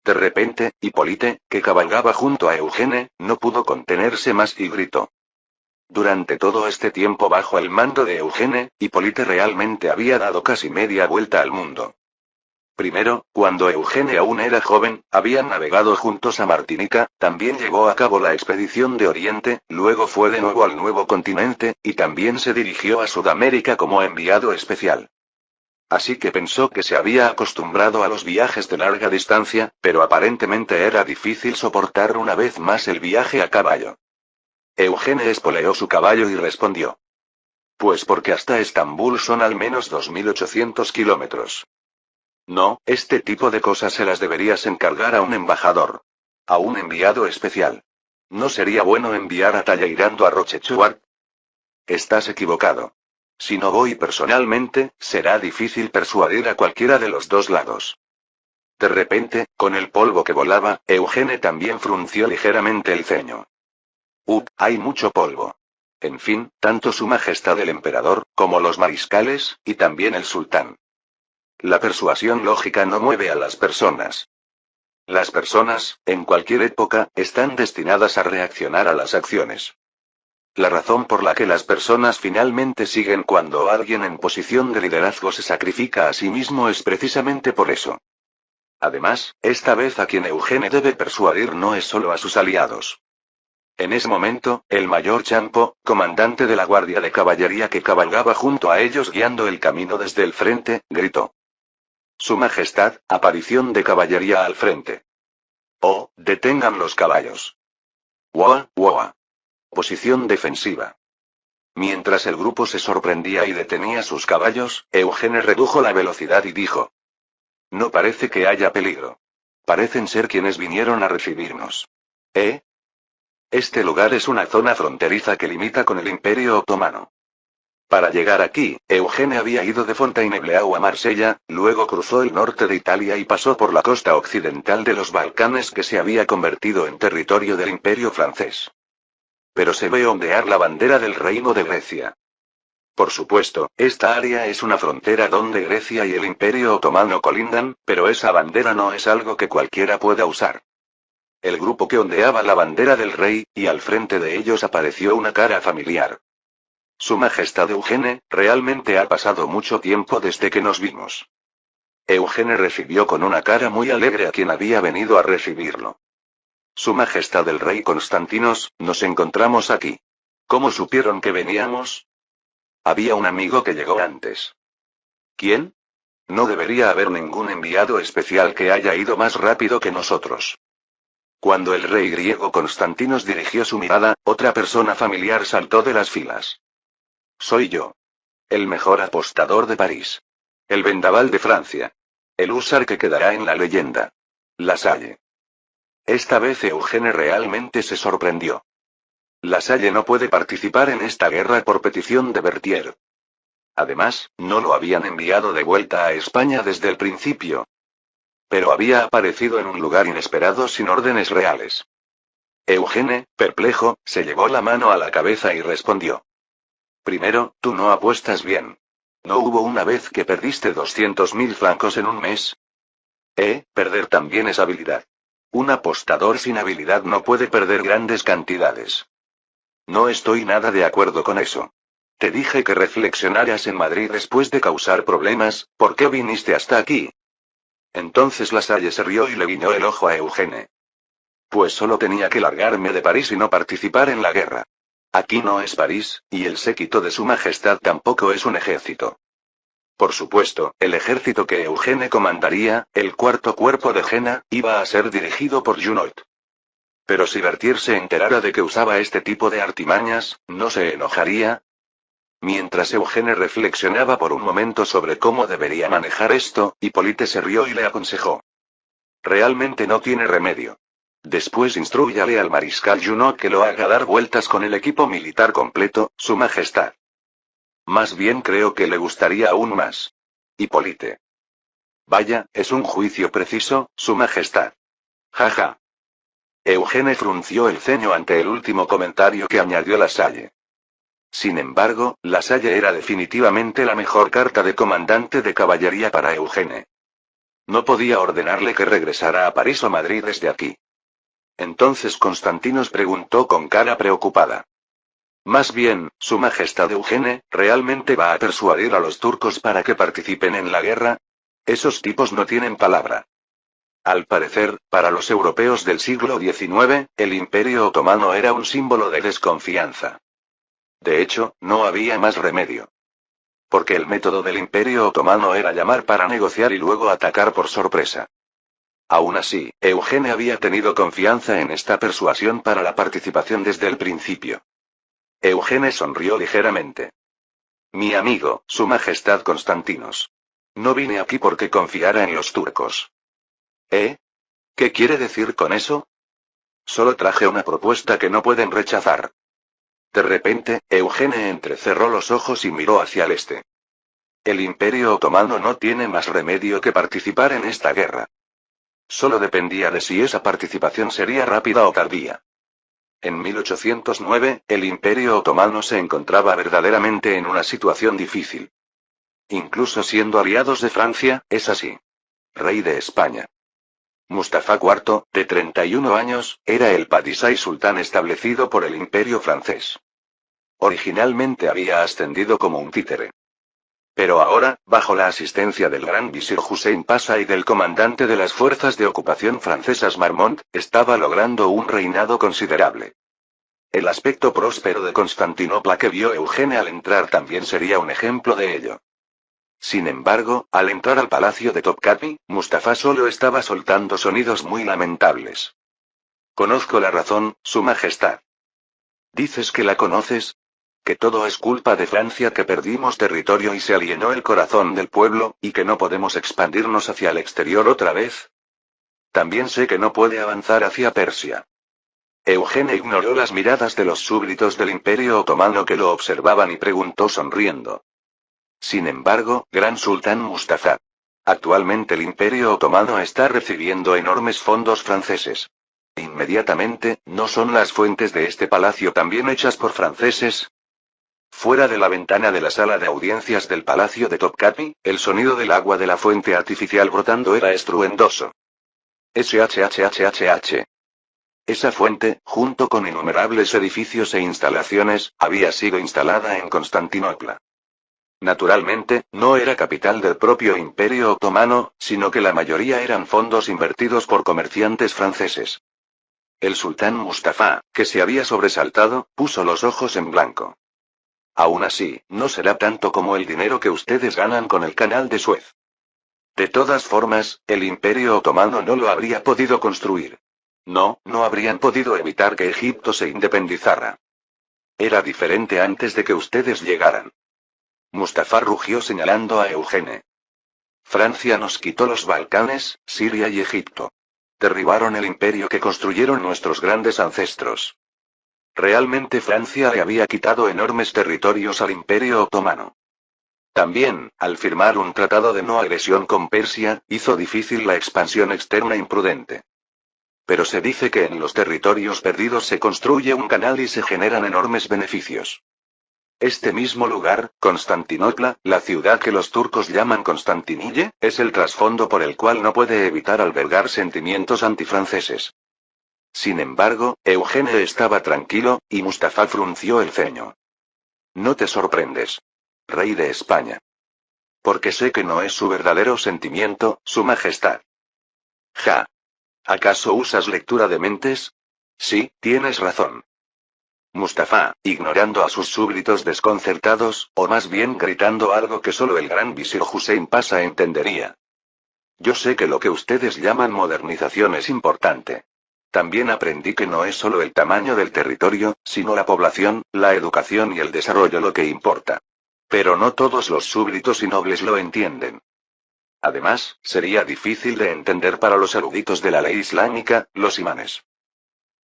De repente, Hippolyte, que cabalgaba junto a Eugene, no pudo contenerse más y gritó. Durante todo este tiempo bajo el mando de Eugene, Hippolyte realmente había dado casi media vuelta al mundo. Primero, cuando Eugene aún era joven, habían navegado juntos a Martinica, también llevó a cabo la expedición de Oriente, luego fue de nuevo al nuevo continente, y también se dirigió a Sudamérica como enviado especial. Así que pensó que se había acostumbrado a los viajes de larga distancia, pero aparentemente era difícil soportar una vez más el viaje a caballo. Eugene espoleó su caballo y respondió. Pues porque hasta Estambul son al menos 2800 kilómetros. No, este tipo de cosas se las deberías encargar a un embajador. A un enviado especial. ¿No sería bueno enviar a Talleyrand a Rochechouart? Estás equivocado. Si no voy personalmente, será difícil persuadir a cualquiera de los dos lados. De repente, con el polvo que volaba, Eugene también frunció ligeramente el ceño. Hay mucho polvo. En fin, tanto Su Majestad el Emperador, como los mariscales, y también el sultán. La persuasión lógica no mueve a las personas. Las personas, en cualquier época, están destinadas a reaccionar a las acciones. La razón por la que las personas finalmente siguen cuando alguien en posición de liderazgo se sacrifica a sí mismo es precisamente por eso. Además, esta vez a quien Eugene debe persuadir no es solo a sus aliados. En ese momento, el mayor Champo, comandante de la guardia de caballería que cabalgaba junto a ellos guiando el camino desde el frente, gritó. Su Majestad, aparición de caballería al frente. Oh, detengan los caballos. Wow, wow. Posición defensiva. Mientras el grupo se sorprendía y detenía sus caballos, Eugene redujo la velocidad y dijo. No parece que haya peligro. Parecen ser quienes vinieron a recibirnos. ¿Eh? Este lugar es una zona fronteriza que limita con el Imperio Otomano. Para llegar aquí, Eugene había ido de Fontainebleau a Marsella, luego cruzó el norte de Italia y pasó por la costa occidental de los Balcanes que se había convertido en territorio del Imperio francés. Pero se ve ondear la bandera del Reino de Grecia. Por supuesto, esta área es una frontera donde Grecia y el Imperio Otomano colindan, pero esa bandera no es algo que cualquiera pueda usar. El grupo que ondeaba la bandera del rey, y al frente de ellos apareció una cara familiar. Su Majestad Eugene, realmente ha pasado mucho tiempo desde que nos vimos. Eugene recibió con una cara muy alegre a quien había venido a recibirlo. Su Majestad el Rey Constantinos, nos encontramos aquí. ¿Cómo supieron que veníamos? Había un amigo que llegó antes. ¿Quién? No debería haber ningún enviado especial que haya ido más rápido que nosotros. Cuando el rey griego Constantinos dirigió su mirada, otra persona familiar saltó de las filas. Soy yo. El mejor apostador de París. El vendaval de Francia. El húsar que quedará en la leyenda. Lasalle. Esta vez Eugene realmente se sorprendió. Lasalle no puede participar en esta guerra por petición de Berthier. Además, no lo habían enviado de vuelta a España desde el principio. Pero había aparecido en un lugar inesperado sin órdenes reales. Eugene, perplejo, se llevó la mano a la cabeza y respondió. Primero, tú no apuestas bien. ¿No hubo una vez que perdiste 200.000 francos en un mes? Perder también es habilidad. Un apostador sin habilidad no puede perder grandes cantidades. No estoy nada de acuerdo con eso. Te dije que reflexionaras en Madrid después de causar problemas, ¿por qué viniste hasta aquí? Entonces Lasalle se rió y le guiñó el ojo a Eugene. Pues solo tenía que largarme de París y no participar en la guerra. Aquí no es París, y el séquito de Su Majestad tampoco es un ejército. Por supuesto, el ejército que Eugene comandaría, el cuarto cuerpo de Jena, iba a ser dirigido por Junot. Pero si Berthier se enterara de que usaba este tipo de artimañas, ¿no se enojaría? Mientras Eugene reflexionaba por un momento sobre cómo debería manejar esto, Hippolyte se rió y le aconsejó. Realmente no tiene remedio. Después instrúyale al mariscal Junot que lo haga dar vueltas con el equipo militar completo, Su Majestad. Más bien creo que le gustaría aún más. Hippolyte. Vaya, es un juicio preciso, Su Majestad. Jaja. Eugene frunció el ceño ante el último comentario que añadió Lasalle. Sin embargo, Lasalle era definitivamente la mejor carta de comandante de caballería para Eugene. No podía ordenarle que regresara a París o Madrid desde aquí. Entonces Constantinos preguntó con cara preocupada. Más bien, Su Majestad Eugene, ¿realmente va a persuadir a los turcos para que participen en la guerra? Esos tipos no tienen palabra. Al parecer, para los europeos del siglo XIX, el Imperio Otomano era un símbolo de desconfianza. De hecho, no había más remedio. porque el método del Imperio Otomano era llamar para negociar y luego atacar por sorpresa. Aún así, Eugene había tenido confianza en esta persuasión para la participación desde el principio. Eugene sonrió ligeramente. Mi amigo, Su Majestad Constantinos. No vine aquí porque confiara en los turcos. ¿Eh? ¿Qué quiere decir con eso? Solo traje una propuesta que no pueden rechazar. De repente, Eugene entrecerró los ojos y miró hacia el este. El Imperio Otomano no tiene más remedio que participar en esta guerra. Solo dependía de si esa participación sería rápida o tardía. En 1809, el Imperio Otomano se encontraba verdaderamente en una situación difícil. Incluso siendo aliados de Francia, es así. Rey de España. Mustafa IV, de 31 años, era el Padishah sultán establecido por el Imperio francés. Originalmente había ascendido como un títere. Pero ahora, bajo la asistencia del gran visir Hussein Pasha y del comandante de las fuerzas de ocupación francesas Marmont, estaba logrando un reinado considerable. El aspecto próspero de Constantinopla que vio Eugene al entrar también sería un ejemplo de ello. Sin embargo, al entrar al palacio de Topkapi, Mustafa solo estaba soltando sonidos muy lamentables. Conozco la razón, Su Majestad. ¿Dices que la conoces? Que todo es culpa de Francia, que perdimos territorio y se alienó el corazón del pueblo, y que no podemos expandirnos hacia el exterior otra vez. También sé que no puede avanzar hacia Persia. Eugene ignoró las miradas de los súbditos del Imperio Otomano que lo observaban y preguntó sonriendo. Sin embargo, Gran Sultán Mustafa. Actualmente el Imperio Otomano está recibiendo enormes fondos franceses. Inmediatamente, ¿no son las fuentes de este palacio también hechas por franceses? Fuera de la ventana de la sala de audiencias del palacio de Topkapi, el sonido del agua de la fuente artificial brotando era estruendoso. SHHHH. Esa fuente, junto con innumerables edificios e instalaciones, había sido instalada en Constantinopla. Naturalmente, no era capital del propio Imperio Otomano, sino que la mayoría eran fondos invertidos por comerciantes franceses. El sultán Mustafa, que se había sobresaltado, puso los ojos en blanco. Aún así, no será tanto como el dinero que ustedes ganan con el canal de Suez. De todas formas, el Imperio Otomano no lo habría podido construir. No habrían podido evitar que Egipto se independizara. Era diferente antes de que ustedes llegaran. Mustafa rugió señalando a Eugene. Francia nos quitó los Balcanes, Siria y Egipto. Derribaron el imperio que construyeron nuestros grandes ancestros. Realmente Francia le había quitado enormes territorios al Imperio Otomano. También, al firmar un tratado de no agresión con Persia, hizo difícil la expansión externa imprudente. Pero se dice que en los territorios perdidos se construye un canal y se generan enormes beneficios. Este mismo lugar, Constantinopla, la ciudad que los turcos llaman Constantinille, es el trasfondo por el cual no puede evitar albergar sentimientos antifranceses. Sin embargo, Eugene estaba tranquilo, y Mustafa frunció el ceño. No te sorprendes. Rey de España. Porque sé que no es su verdadero sentimiento, Su Majestad. Ja. ¿Acaso usas lectura de mentes? Sí, tienes razón. Mustafa, ignorando a sus súbditos desconcertados, o más bien gritando algo que solo el gran visir Hussein Pasha entendería. Yo sé que lo que ustedes llaman modernización es importante. También aprendí que no es solo el tamaño del territorio, sino la población, la educación y el desarrollo lo que importa. Pero no todos los súbditos y nobles lo entienden. Además, sería difícil de entender para los eruditos de la ley islámica, los imanes.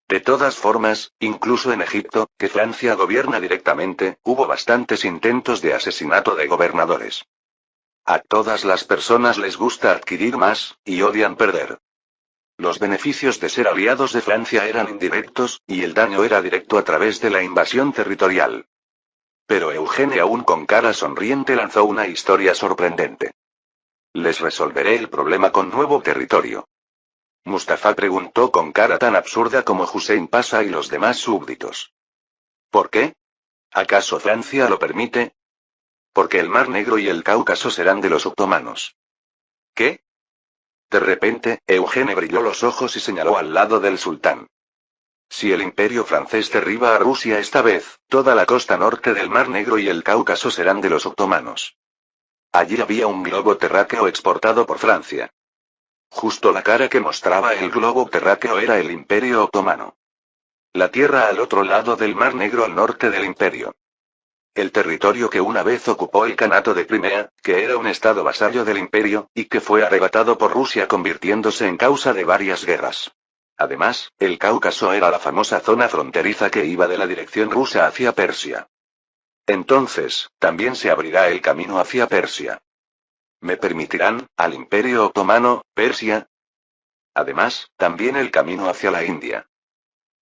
De todas formas, incluso en Egipto, que Francia gobierna directamente, hubo bastantes intentos de asesinato de gobernadores. A todas las personas les gusta adquirir más, y odian perder. Los beneficios de ser aliados de Francia eran indirectos, y el daño era directo a través de la invasión territorial. Pero Eugene, aún con cara sonriente, lanzó una historia sorprendente. Les resolveré el problema con nuevo territorio. Mustafa preguntó con cara tan absurda como Hussein Pasha y los demás súbditos. ¿Por qué? ¿Acaso Francia lo permite? Porque el Mar Negro y el Cáucaso serán de los otomanos. ¿Qué? De repente, Eugene brilló los ojos y señaló al lado del sultán. Si el imperio francés derriba a Rusia esta vez, toda la costa norte del Mar Negro y el Cáucaso serán de los otomanos. Allí había un globo terráqueo exportado por Francia. Justo la cara que mostraba el globo terráqueo era el Imperio Otomano. La tierra al otro lado del Mar Negro al norte del imperio. El territorio que una vez ocupó el Kanato de Crimea, que era un estado vasallo del imperio, y que fue arrebatado por Rusia convirtiéndose en causa de varias guerras. Además, el Cáucaso era la famosa zona fronteriza que iba de la dirección rusa hacia Persia. Entonces, también se abrirá el camino hacia Persia. ¿Me permitirán, al Imperio Otomano, Persia? Además, también el camino hacia la India.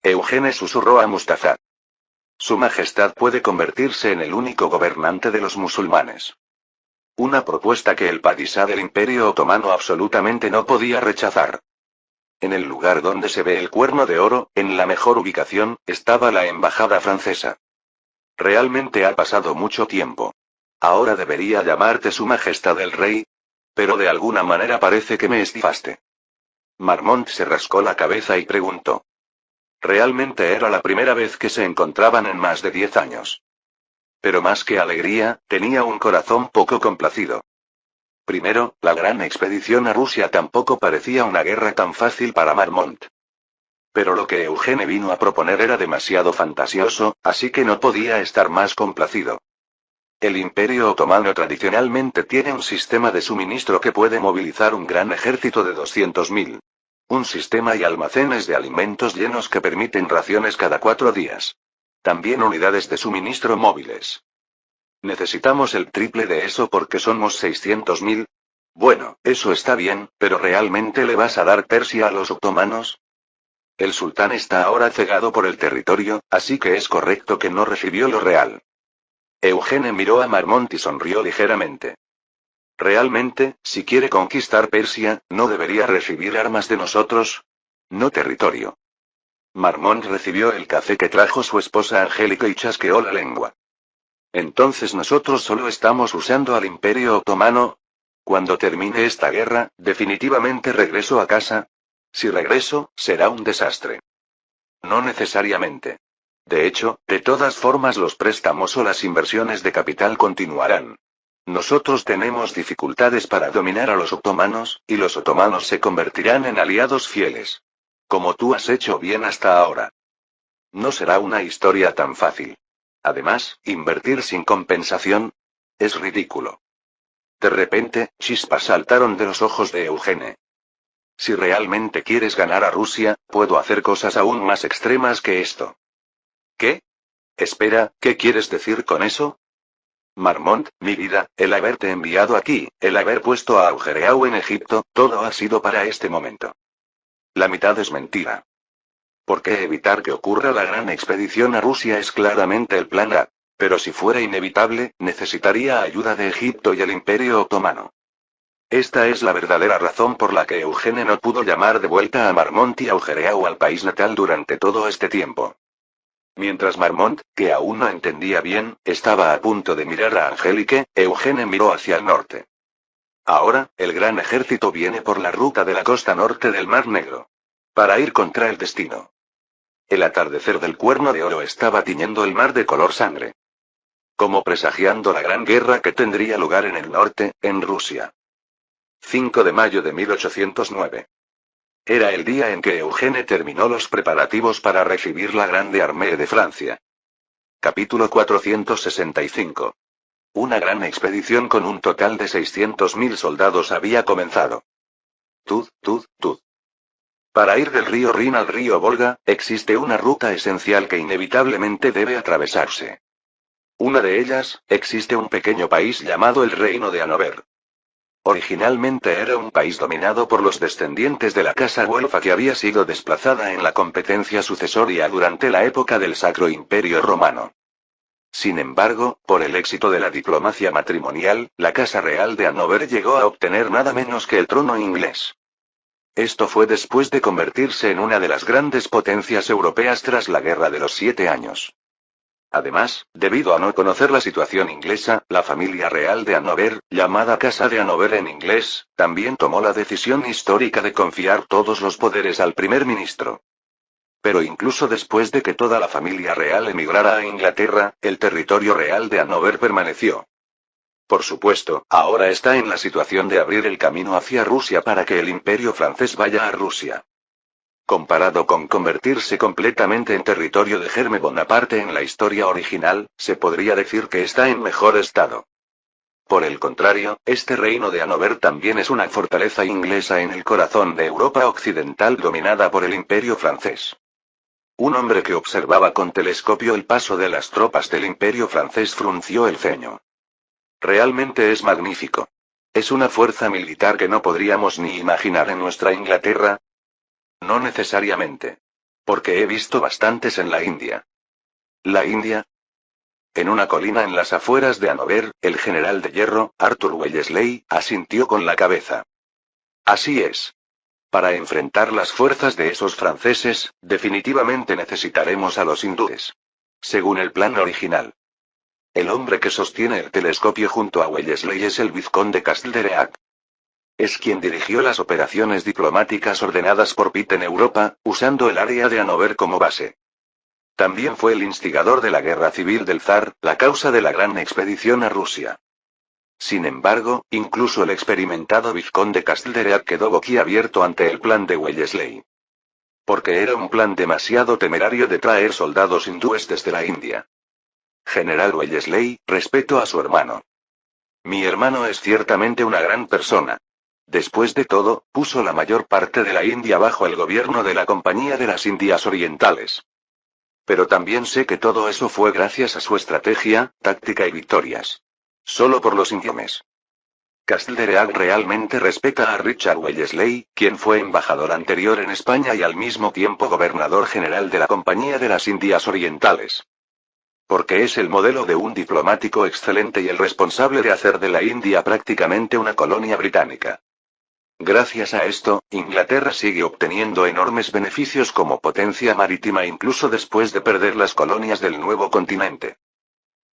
Eugene susurró a Mustafa. Su Majestad puede convertirse en el único gobernante de los musulmanes. Una propuesta que el Padishá del Imperio Otomano absolutamente no podía rechazar. En el lugar donde se ve el Cuerno de Oro, en la mejor ubicación, estaba la embajada francesa. Realmente ha pasado mucho tiempo. Ahora debería llamarte Su Majestad el Rey. Pero de alguna manera parece que me estifaste. Marmont se rascó la cabeza y preguntó. Realmente era la primera vez que se encontraban en más de 10 años. Pero más que alegría, tenía un corazón poco complacido. Primero, la gran expedición a Rusia tampoco parecía una guerra tan fácil para Marmont. Pero lo que Eugene vino a proponer era demasiado fantasioso, así que no podía estar más complacido. El Imperio Otomano tradicionalmente tiene un sistema de suministro que puede movilizar un gran ejército de 200.000. Un sistema y almacenes de alimentos llenos que permiten raciones cada 4 días. También unidades de suministro móviles. Necesitamos el triple de eso porque somos 600.000. Bueno, eso está bien, pero ¿realmente le vas a dar Persia a los otomanos? El sultán está ahora cegado por el territorio, así que es correcto que no recibió lo real. Eugene miró a Marmont y sonrió ligeramente. Realmente, si quiere conquistar Persia, ¿no debería recibir armas de nosotros? No territorio. Marmont recibió el café que trajo su esposa Angélica y chasqueó la lengua. Entonces nosotros solo estamos usando al Imperio Otomano. Cuando termine esta guerra, definitivamente regreso a casa. Si regreso, será un desastre. No necesariamente. De hecho, de todas formas los préstamos o las inversiones de capital continuarán. Nosotros tenemos dificultades para dominar a los otomanos, y los otomanos se convertirán en aliados fieles. Como tú has hecho bien hasta ahora. No será una historia tan fácil. Además, invertir sin compensación es ridículo. De repente, chispas saltaron de los ojos de Eugene. Si realmente quieres ganar a Rusia, puedo hacer cosas aún más extremas que esto. ¿Qué? Espera, ¿qué quieres decir con eso? Marmont, mi vida, el haberte enviado aquí, el haber puesto a Agujereau en Egipto, todo ha sido para este momento. La mitad es mentira. ¿Por qué evitar que ocurra la gran expedición a Rusia es claramente el plan A? Pero si fuera inevitable, necesitaría ayuda de Egipto y el Imperio Otomano. Esta es la verdadera razón por la que Eugene no pudo llamar de vuelta a Marmont y Agujereau al país natal durante todo este tiempo. Mientras Marmont, que aún no entendía bien, estaba a punto de mirar a Angélique, Eugene miró hacia el norte. Ahora, el gran ejército viene por la ruta de la costa norte del Mar Negro. Para ir contra el destino. El atardecer del Cuerno de Oro estaba tiñendo el mar de color sangre. Como presagiando la gran guerra que tendría lugar en el norte, en Rusia. 5 de mayo de 1809. Era el día en que Eugene terminó los preparativos para recibir la Grande Armée de Francia. Capítulo 465. Una gran expedición con un total de 600.000 soldados había comenzado. Tud. Para ir del río Rin al río Volga, existe una ruta esencial que inevitablemente debe atravesarse. Una de ellas, existe un pequeño país llamado el Reino de Hannover. Originalmente era un país dominado por los descendientes de la casa Güelfa que había sido desplazada en la competencia sucesoria durante la época del Sacro Imperio Romano. Sin embargo, por el éxito de la diplomacia matrimonial, la Casa Real de Hannover llegó a obtener nada menos que el trono inglés. Esto fue después de convertirse en una de las grandes potencias europeas tras la Guerra de los 7 Años. Además, debido a no conocer la situación inglesa, la familia real de Hannover, llamada Casa de Hannover en inglés, también tomó la decisión histórica de confiar todos los poderes al primer ministro. Pero incluso después de que toda la familia real emigrara a Inglaterra, el territorio real de Hannover permaneció. Por supuesto, ahora está en la situación de abrir el camino hacia Rusia para que el imperio francés vaya a Rusia. Comparado con convertirse completamente en territorio de Germe Bonaparte en la historia original, se podría decir que está en mejor estado. Por el contrario, este reino de Hannover también es una fortaleza inglesa en el corazón de Europa occidental dominada por el imperio francés. Un hombre que observaba con telescopio el paso de las tropas del imperio francés frunció el ceño. Realmente es magnífico. ¿Es una fuerza militar que no podríamos ni imaginar en nuestra Inglaterra? No necesariamente. Porque he visto bastantes en la India. ¿La India? En una colina en las afueras de Hannover, el general de hierro, Arthur Wellesley, asintió con la cabeza. Así es. Para enfrentar las fuerzas de esos franceses, definitivamente necesitaremos a los hindúes. Según el plan original. El hombre que sostiene el telescopio junto a Wellesley es el vizconde Castlereagh. Es quien dirigió las operaciones diplomáticas ordenadas por Pitt en Europa, usando el área de Hannover como base. También fue el instigador de la guerra civil del zar, la causa de la gran expedición a Rusia. Sin embargo, incluso el experimentado vizconde Castlereagh quedó boquiabierto ante el plan de Wellesley. Porque era un plan demasiado temerario de traer soldados hindúes desde la India. General Wellesley, respeto a su hermano. Mi hermano es ciertamente una gran persona. Después de todo, puso la mayor parte de la India bajo el gobierno de la Compañía de las Indias Orientales. Pero también sé que todo eso fue gracias a su estrategia, táctica y victorias. Solo por los informes. Castlereagh realmente respeta a Richard Wellesley, quien fue embajador anterior en España y al mismo tiempo gobernador general de la Compañía de las Indias Orientales. Porque es el modelo de un diplomático excelente y el responsable de hacer de la India prácticamente una colonia británica. Gracias a esto, Inglaterra sigue obteniendo enormes beneficios como potencia marítima incluso después de perder las colonias del nuevo continente.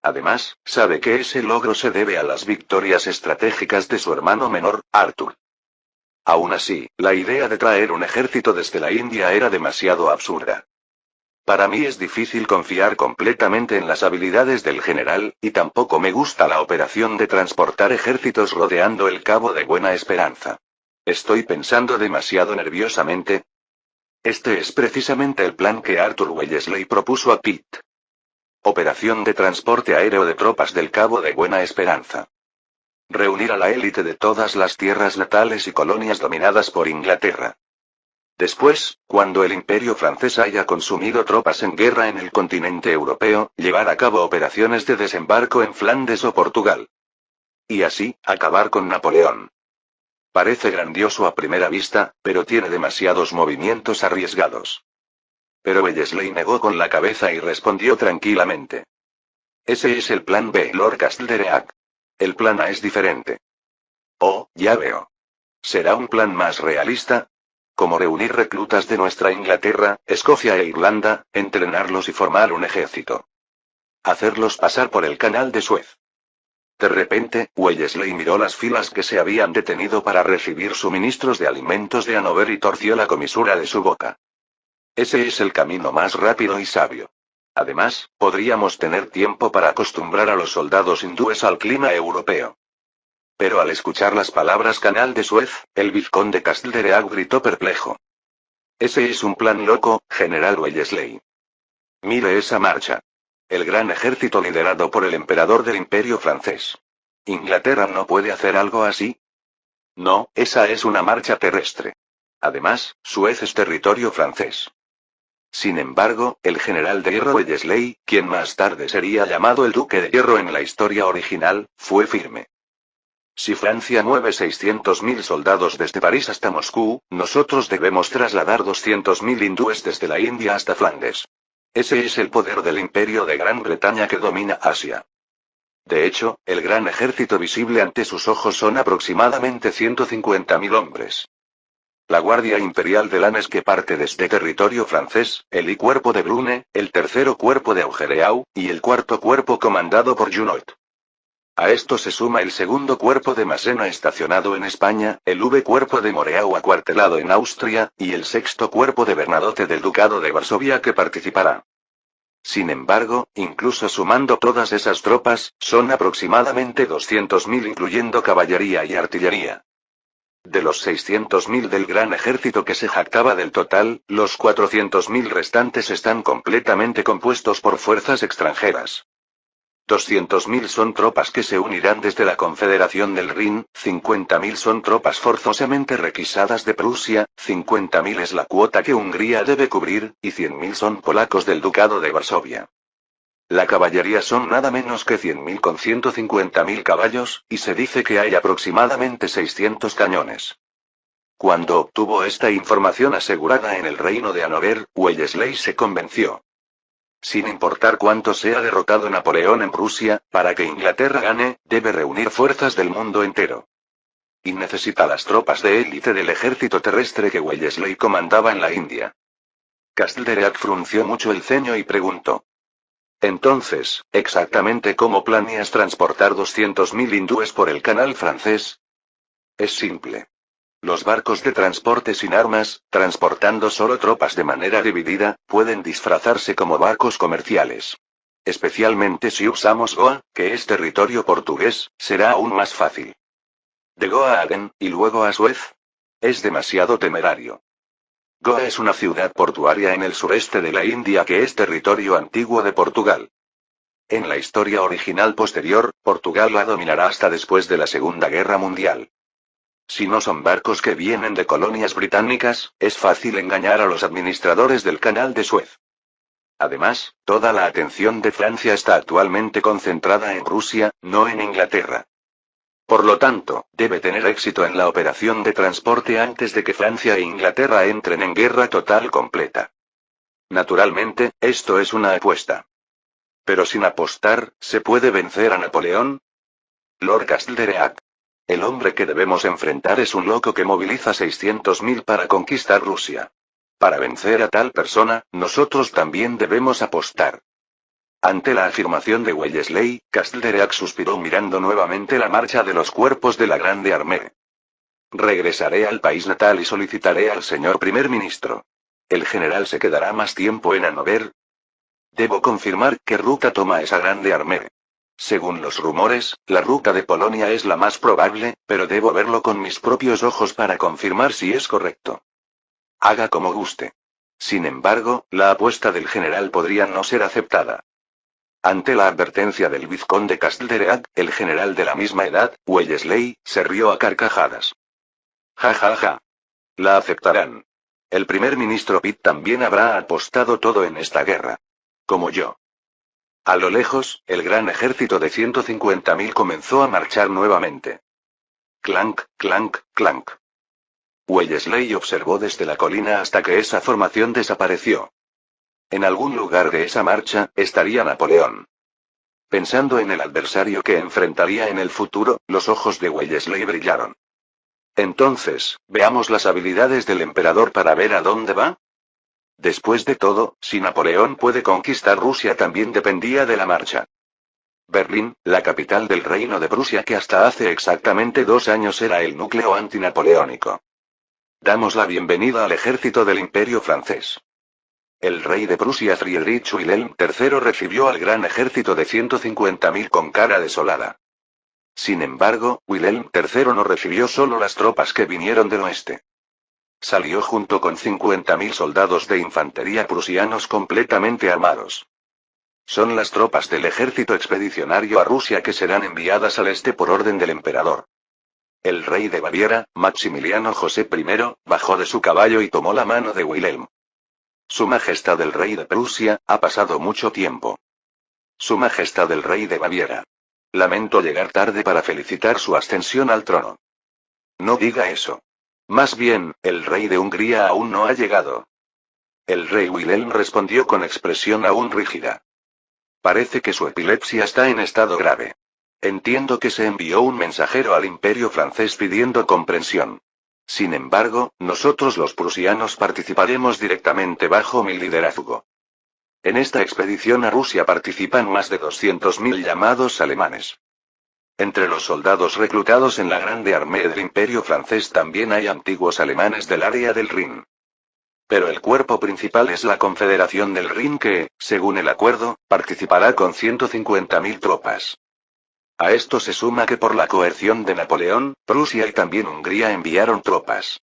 Además, sabe que ese logro se debe a las victorias estratégicas de su hermano menor, Arthur. Aún así, la idea de traer un ejército desde la India era demasiado absurda. Para mí es difícil confiar completamente en las habilidades del general, y tampoco me gusta la operación de transportar ejércitos rodeando el Cabo de Buena Esperanza. ¿Estoy pensando demasiado nerviosamente? Este es precisamente el plan que Arthur Wellesley propuso a Pitt. Operación de transporte aéreo de tropas del Cabo de Buena Esperanza. Reunir a la élite de todas las tierras natales y colonias dominadas por Inglaterra. Después, cuando el imperio francés haya consumido tropas en guerra en el continente europeo, llevar a cabo operaciones de desembarco en Flandes o Portugal. Y así, acabar con Napoleón. Parece grandioso a primera vista, pero tiene demasiados movimientos arriesgados. Pero Wellesley negó con la cabeza y respondió tranquilamente. Ese es el plan B, Lord Castlereagh. El plan A es diferente. Oh, ya veo. ¿Será un plan más realista? Como reunir reclutas de nuestra Inglaterra, Escocia e Irlanda, entrenarlos y formar un ejército. Hacerlos pasar por el canal de Suez. De repente, Wellesley miró las filas que se habían detenido para recibir suministros de alimentos de Hannover y torció la comisura de su boca. Ese es el camino más rápido y sabio. Además, podríamos tener tiempo para acostumbrar a los soldados hindúes al clima europeo. Pero al escuchar las palabras Canal de Suez, el vizconde Castlereagh gritó perplejo. Ese es un plan loco, general Wellesley. Mire esa marcha. El gran ejército liderado por el emperador del imperio francés. ¿Inglaterra no puede hacer algo así? No, esa es una marcha terrestre. Además, Suez es territorio francés. Sin embargo, el general de hierro Wellesley, quien más tarde sería llamado el Duque de Hierro en la historia original, fue firme. Si Francia mueve 600.000 soldados desde París hasta Moscú, nosotros debemos trasladar 200.000 hindúes desde la India hasta Flandes. Ese es el poder del imperio de Gran Bretaña que domina Asia. De hecho, el gran ejército visible ante sus ojos son aproximadamente 150.000 hombres. La Guardia Imperial de Lannes que parte desde territorio francés, el I Cuerpo de Brune, el tercero cuerpo de Augereau, y el cuarto cuerpo comandado por Junot. A esto se suma el segundo cuerpo de Massena estacionado en España, el V-cuerpo de Moreau acuartelado en Austria, y el sexto cuerpo de Bernadotte del Ducado de Varsovia que participará. Sin embargo, incluso sumando todas esas tropas, son aproximadamente 200.000 incluyendo caballería y artillería. De los 600.000 del gran ejército que se jactaba del total, los 400.000 restantes están completamente compuestos por fuerzas extranjeras. 200.000 son tropas que se unirán desde la Confederación del Rin, 50.000 son tropas forzosamente requisadas de Prusia, 50.000 es la cuota que Hungría debe cubrir, y 100.000 son polacos del Ducado de Varsovia. La caballería son nada menos que 100.000 con 150.000 caballos, y se dice que hay aproximadamente 600 cañones. Cuando obtuvo esta información asegurada en el reino de Hannover, Wellesley se convenció. Sin importar cuánto sea derrotado Napoleón en Prusia, para que Inglaterra gane, debe reunir fuerzas del mundo entero. Y necesita las tropas de élite del ejército terrestre que Wellesley comandaba en la India. Castlereagh frunció mucho el ceño y preguntó. Entonces, ¿exactamente cómo planeas transportar 200.000 hindúes por el canal francés? Es simple. Los barcos de transporte sin armas, transportando solo tropas de manera dividida, pueden disfrazarse como barcos comerciales. Especialmente si usamos Goa, que es territorio portugués, será aún más fácil. De Goa a Aden, y luego a Suez. Es demasiado temerario. Goa es una ciudad portuaria en el sureste de la India que es territorio antiguo de Portugal. En la historia original posterior, Portugal la dominará hasta después de la Segunda Guerra Mundial. Si no son barcos que vienen de colonias británicas, es fácil engañar a los administradores del canal de Suez. Además, toda la atención de Francia está actualmente concentrada en Rusia, no en Inglaterra. Por lo tanto, debe tener éxito en la operación de transporte antes de que Francia e Inglaterra entren en guerra total completa. Naturalmente, esto es una apuesta. Pero sin apostar, ¿se puede vencer a Napoleón? Lord Castlereagh. El hombre que debemos enfrentar es un loco que moviliza 600.000 para conquistar Rusia. Para vencer a tal persona, nosotros también debemos apostar. Ante la afirmación de Wellesley, Castlereagh suspiró mirando nuevamente la marcha de los cuerpos de la Grande Armée. Regresaré al país natal y solicitaré al señor primer ministro. ¿El general se quedará más tiempo en Hannover? Debo confirmar qué ruta toma esa Grande Armée. Según los rumores, la ruta de Polonia es la más probable, pero debo verlo con mis propios ojos para confirmar si es correcto. Haga como guste. Sin embargo, la apuesta del general podría no ser aceptada. Ante la advertencia del vizconde Castlereagh, el general de la misma edad, Wellesley, se rió a carcajadas. Ja ja ja. La aceptarán. El primer ministro Pitt también habrá apostado todo en esta guerra. Como yo. A lo lejos, el gran ejército de 150.000 comenzó a marchar nuevamente. Clank, clank, clank. Wellesley observó desde la colina hasta que esa formación desapareció. En algún lugar de esa marcha, estaría Napoleón. Pensando en el adversario que enfrentaría en el futuro, los ojos de Wellesley brillaron. Entonces, veamos las habilidades del emperador para ver a dónde va. Después de todo, si Napoleón puede conquistar Rusia también dependía de la marcha. Berlín, la capital del reino de Prusia que hasta hace exactamente 2 años era el núcleo antinapoleónico. Damos la bienvenida al ejército del Imperio francés. El rey de Prusia Friedrich Wilhelm III recibió al gran ejército de 150.000 con cara desolada. Sin embargo, Wilhelm III no recibió solo las tropas que vinieron del oeste. Salió junto con 50.000 soldados de infantería prusianos completamente armados. Son las tropas del ejército expedicionario a Rusia que serán enviadas al este por orden del emperador. El rey de Baviera, Maximiliano José I, bajó de su caballo y tomó la mano de Wilhelm. Su Majestad el Rey de Prusia, ha pasado mucho tiempo. Su Majestad el Rey de Baviera. Lamento llegar tarde para felicitar su ascensión al trono. No diga eso. Más bien, el rey de Hungría aún no ha llegado. El rey Wilhelm respondió con expresión aún rígida. Parece que su epilepsia está en estado grave. Entiendo que se envió un mensajero al Imperio francés pidiendo comprensión. Sin embargo, nosotros los prusianos participaremos directamente bajo mi liderazgo. En esta expedición a Rusia participan más de 200.000 llamados alemanes. Entre los soldados reclutados en la Grande Armée del Imperio francés también hay antiguos alemanes del área del Rin. Pero el cuerpo principal es la Confederación del Rin que, según el acuerdo, participará con 150.000 tropas. A esto se suma que por la coerción de Napoleón, Prusia y también Hungría enviaron tropas.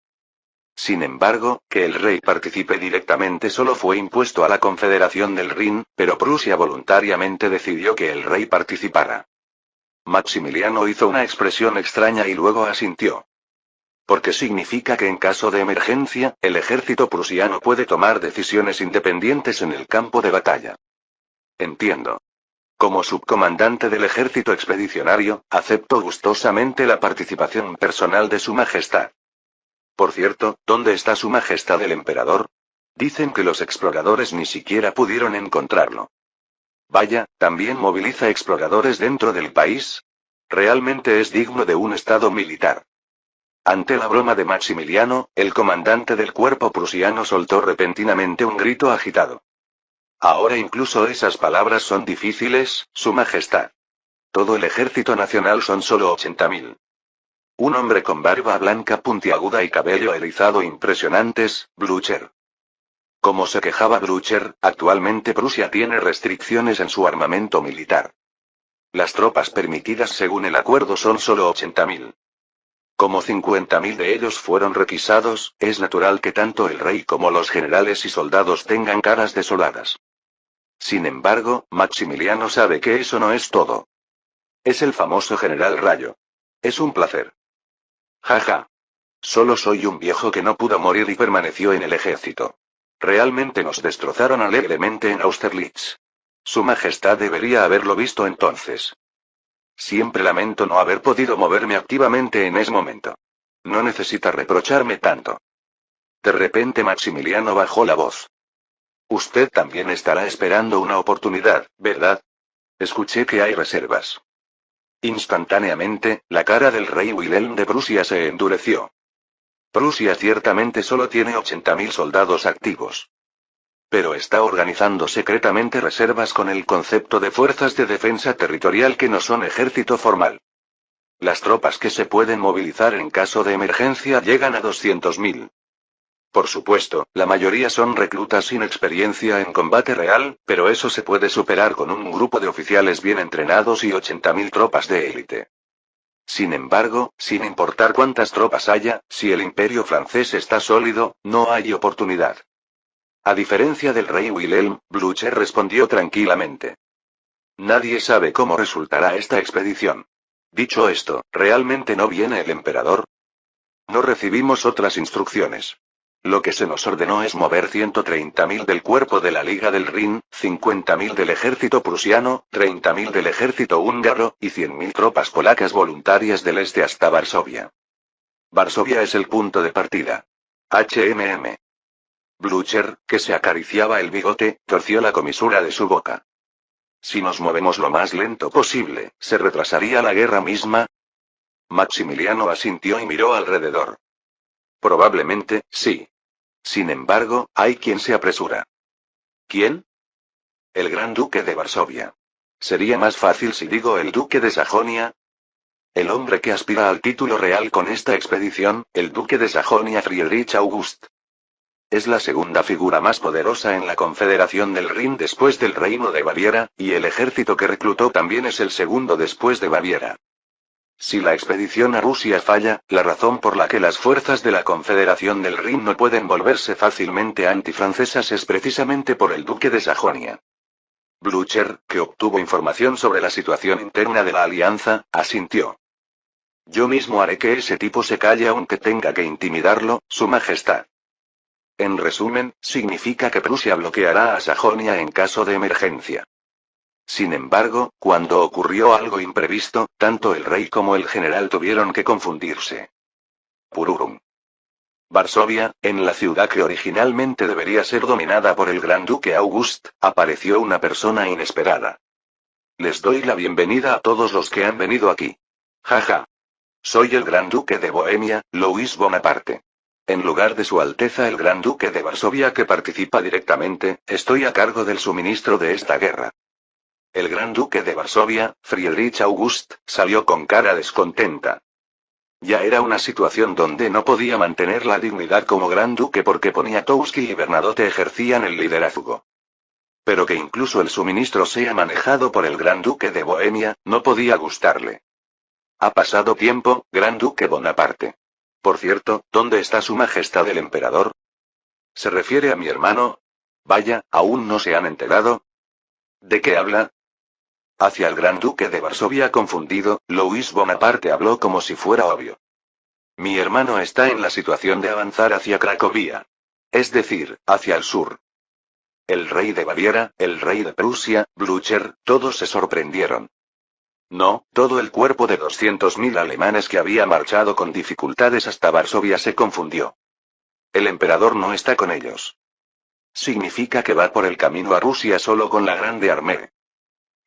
Sin embargo, que el rey participe directamente solo fue impuesto a la Confederación del Rin, pero Prusia voluntariamente decidió que el rey participara. Maximiliano hizo una expresión extraña y luego asintió. Porque significa que en caso de emergencia, el ejército prusiano puede tomar decisiones independientes en el campo de batalla. Entiendo. Como subcomandante del ejército expedicionario, acepto gustosamente la participación personal de Su Majestad. Por cierto, ¿dónde está Su Majestad el emperador? Dicen que los exploradores ni siquiera pudieron encontrarlo. Vaya, ¿también moviliza exploradores dentro del país? Realmente es digno de un estado militar. Ante la broma de Maximiliano, el comandante del cuerpo prusiano soltó repentinamente un grito agitado. Ahora incluso esas palabras son difíciles, Su Majestad. Todo el ejército nacional son solo 80.000. Un hombre con barba blanca puntiaguda y cabello erizado impresionantes, Blücher. Como se quejaba Blücher, actualmente Prusia tiene restricciones en su armamento militar. Las tropas permitidas según el acuerdo son solo 80.000. Como 50.000 de ellos fueron requisados, es natural que tanto el rey como los generales y soldados tengan caras desoladas. Sin embargo, Maximiliano sabe que eso no es todo. Es el famoso general Rayo. Es un placer. Jaja. Solo soy un viejo que no pudo morir y permaneció en el ejército. Realmente nos destrozaron alegremente en Austerlitz. Su Majestad debería haberlo visto entonces. Siempre lamento no haber podido moverme activamente en ese momento. No necesita reprocharme tanto. De repente Maximiliano bajó la voz. Usted también estará esperando una oportunidad, ¿verdad? Escuché que hay reservas. Instantáneamente, la cara del rey Wilhelm de Prusia se endureció. Prusia ciertamente solo tiene 80.000 soldados activos. Pero está organizando secretamente reservas con el concepto de fuerzas de defensa territorial que no son ejército formal. Las tropas que se pueden movilizar en caso de emergencia llegan a 200.000. Por supuesto, la mayoría son reclutas sin experiencia en combate real, pero eso se puede superar con un grupo de oficiales bien entrenados y 80.000 tropas de élite. Sin embargo, sin importar cuántas tropas haya, si el imperio francés está sólido, no hay oportunidad. A diferencia del rey Wilhelm, Blücher respondió tranquilamente. Nadie sabe cómo resultará esta expedición. Dicho esto, ¿realmente no viene el emperador? No recibimos otras instrucciones. Lo que se nos ordenó es mover 130.000 del cuerpo de la Liga del Rin, 50.000 del ejército prusiano, 30.000 del ejército húngaro, y 100.000 tropas polacas voluntarias del este hasta Varsovia. Varsovia es el punto de partida. HMM. Blücher, que se acariciaba el bigote, torció la comisura de su boca. Si nos movemos lo más lento posible, ¿se retrasaría la guerra misma? Maximiliano asintió y miró alrededor. Probablemente, sí. Sin embargo, hay quien se apresura. ¿Quién? El gran duque de Varsovia. ¿Sería más fácil si digo el duque de Sajonia? El hombre que aspira al título real con esta expedición, el duque de Sajonia Friedrich August. Es la segunda figura más poderosa en la Confederación del Rin después del Reino de Baviera, y el ejército que reclutó también es el segundo después de Baviera. Si la expedición a Rusia falla, la razón por la que las fuerzas de la Confederación del Rin no pueden volverse fácilmente antifrancesas es precisamente por el duque de Sajonia. Blücher, que obtuvo información sobre la situación interna de la alianza, asintió. Yo mismo haré que ese tipo se calle aunque tenga que intimidarlo, Su Majestad. En resumen, significa que Prusia bloqueará a Sajonia en caso de emergencia. Sin embargo, cuando ocurrió algo imprevisto, tanto el rey como el general tuvieron que confundirse. Pururum. Varsovia, en la ciudad que originalmente debería ser dominada por el gran duque August, apareció una persona inesperada. Les doy la bienvenida a todos los que han venido aquí. Jaja. Soy el gran duque de Bohemia, Louis Bonaparte. En lugar de Su Alteza el Gran Duque de Varsovia que participa directamente, estoy a cargo del suministro de esta guerra. El gran duque de Varsovia, Friedrich August, salió con cara descontenta. Ya era una situación donde no podía mantener la dignidad como gran duque porque Poniatowski y Bernadotte ejercían el liderazgo. Pero que incluso el suministro sea manejado por el gran duque de Bohemia, no podía gustarle. Ha pasado tiempo, gran duque Bonaparte. Por cierto, ¿dónde está su majestad el emperador? ¿Se refiere a mi hermano? Vaya, ¿aún no se han enterado? ¿De qué habla? Hacia el gran duque de Varsovia confundido, Louis Bonaparte habló como si fuera obvio. Mi hermano está en la situación de avanzar hacia Cracovia. Es decir, hacia el sur. El rey de Baviera, el rey de Prusia, Blücher, todos se sorprendieron. No, todo el cuerpo de 200.000 alemanes que había marchado con dificultades hasta Varsovia se confundió. El emperador no está con ellos. Significa que va por el camino a Rusia solo con la Grande Armée.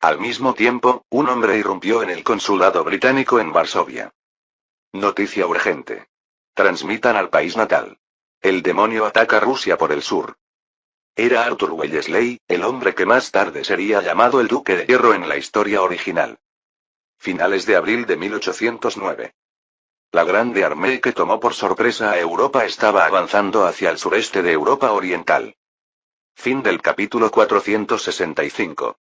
Al mismo tiempo, un hombre irrumpió en el consulado británico en Varsovia. Noticia urgente. Transmitan al país natal. El demonio ataca Rusia por el sur. Era Arthur Wellesley, el hombre que más tarde sería llamado el Duque de Hierro en la historia original. Finales de abril de 1809. La Grande Armée que tomó por sorpresa a Europa estaba avanzando hacia el sureste de Europa Oriental. Fin del capítulo 465.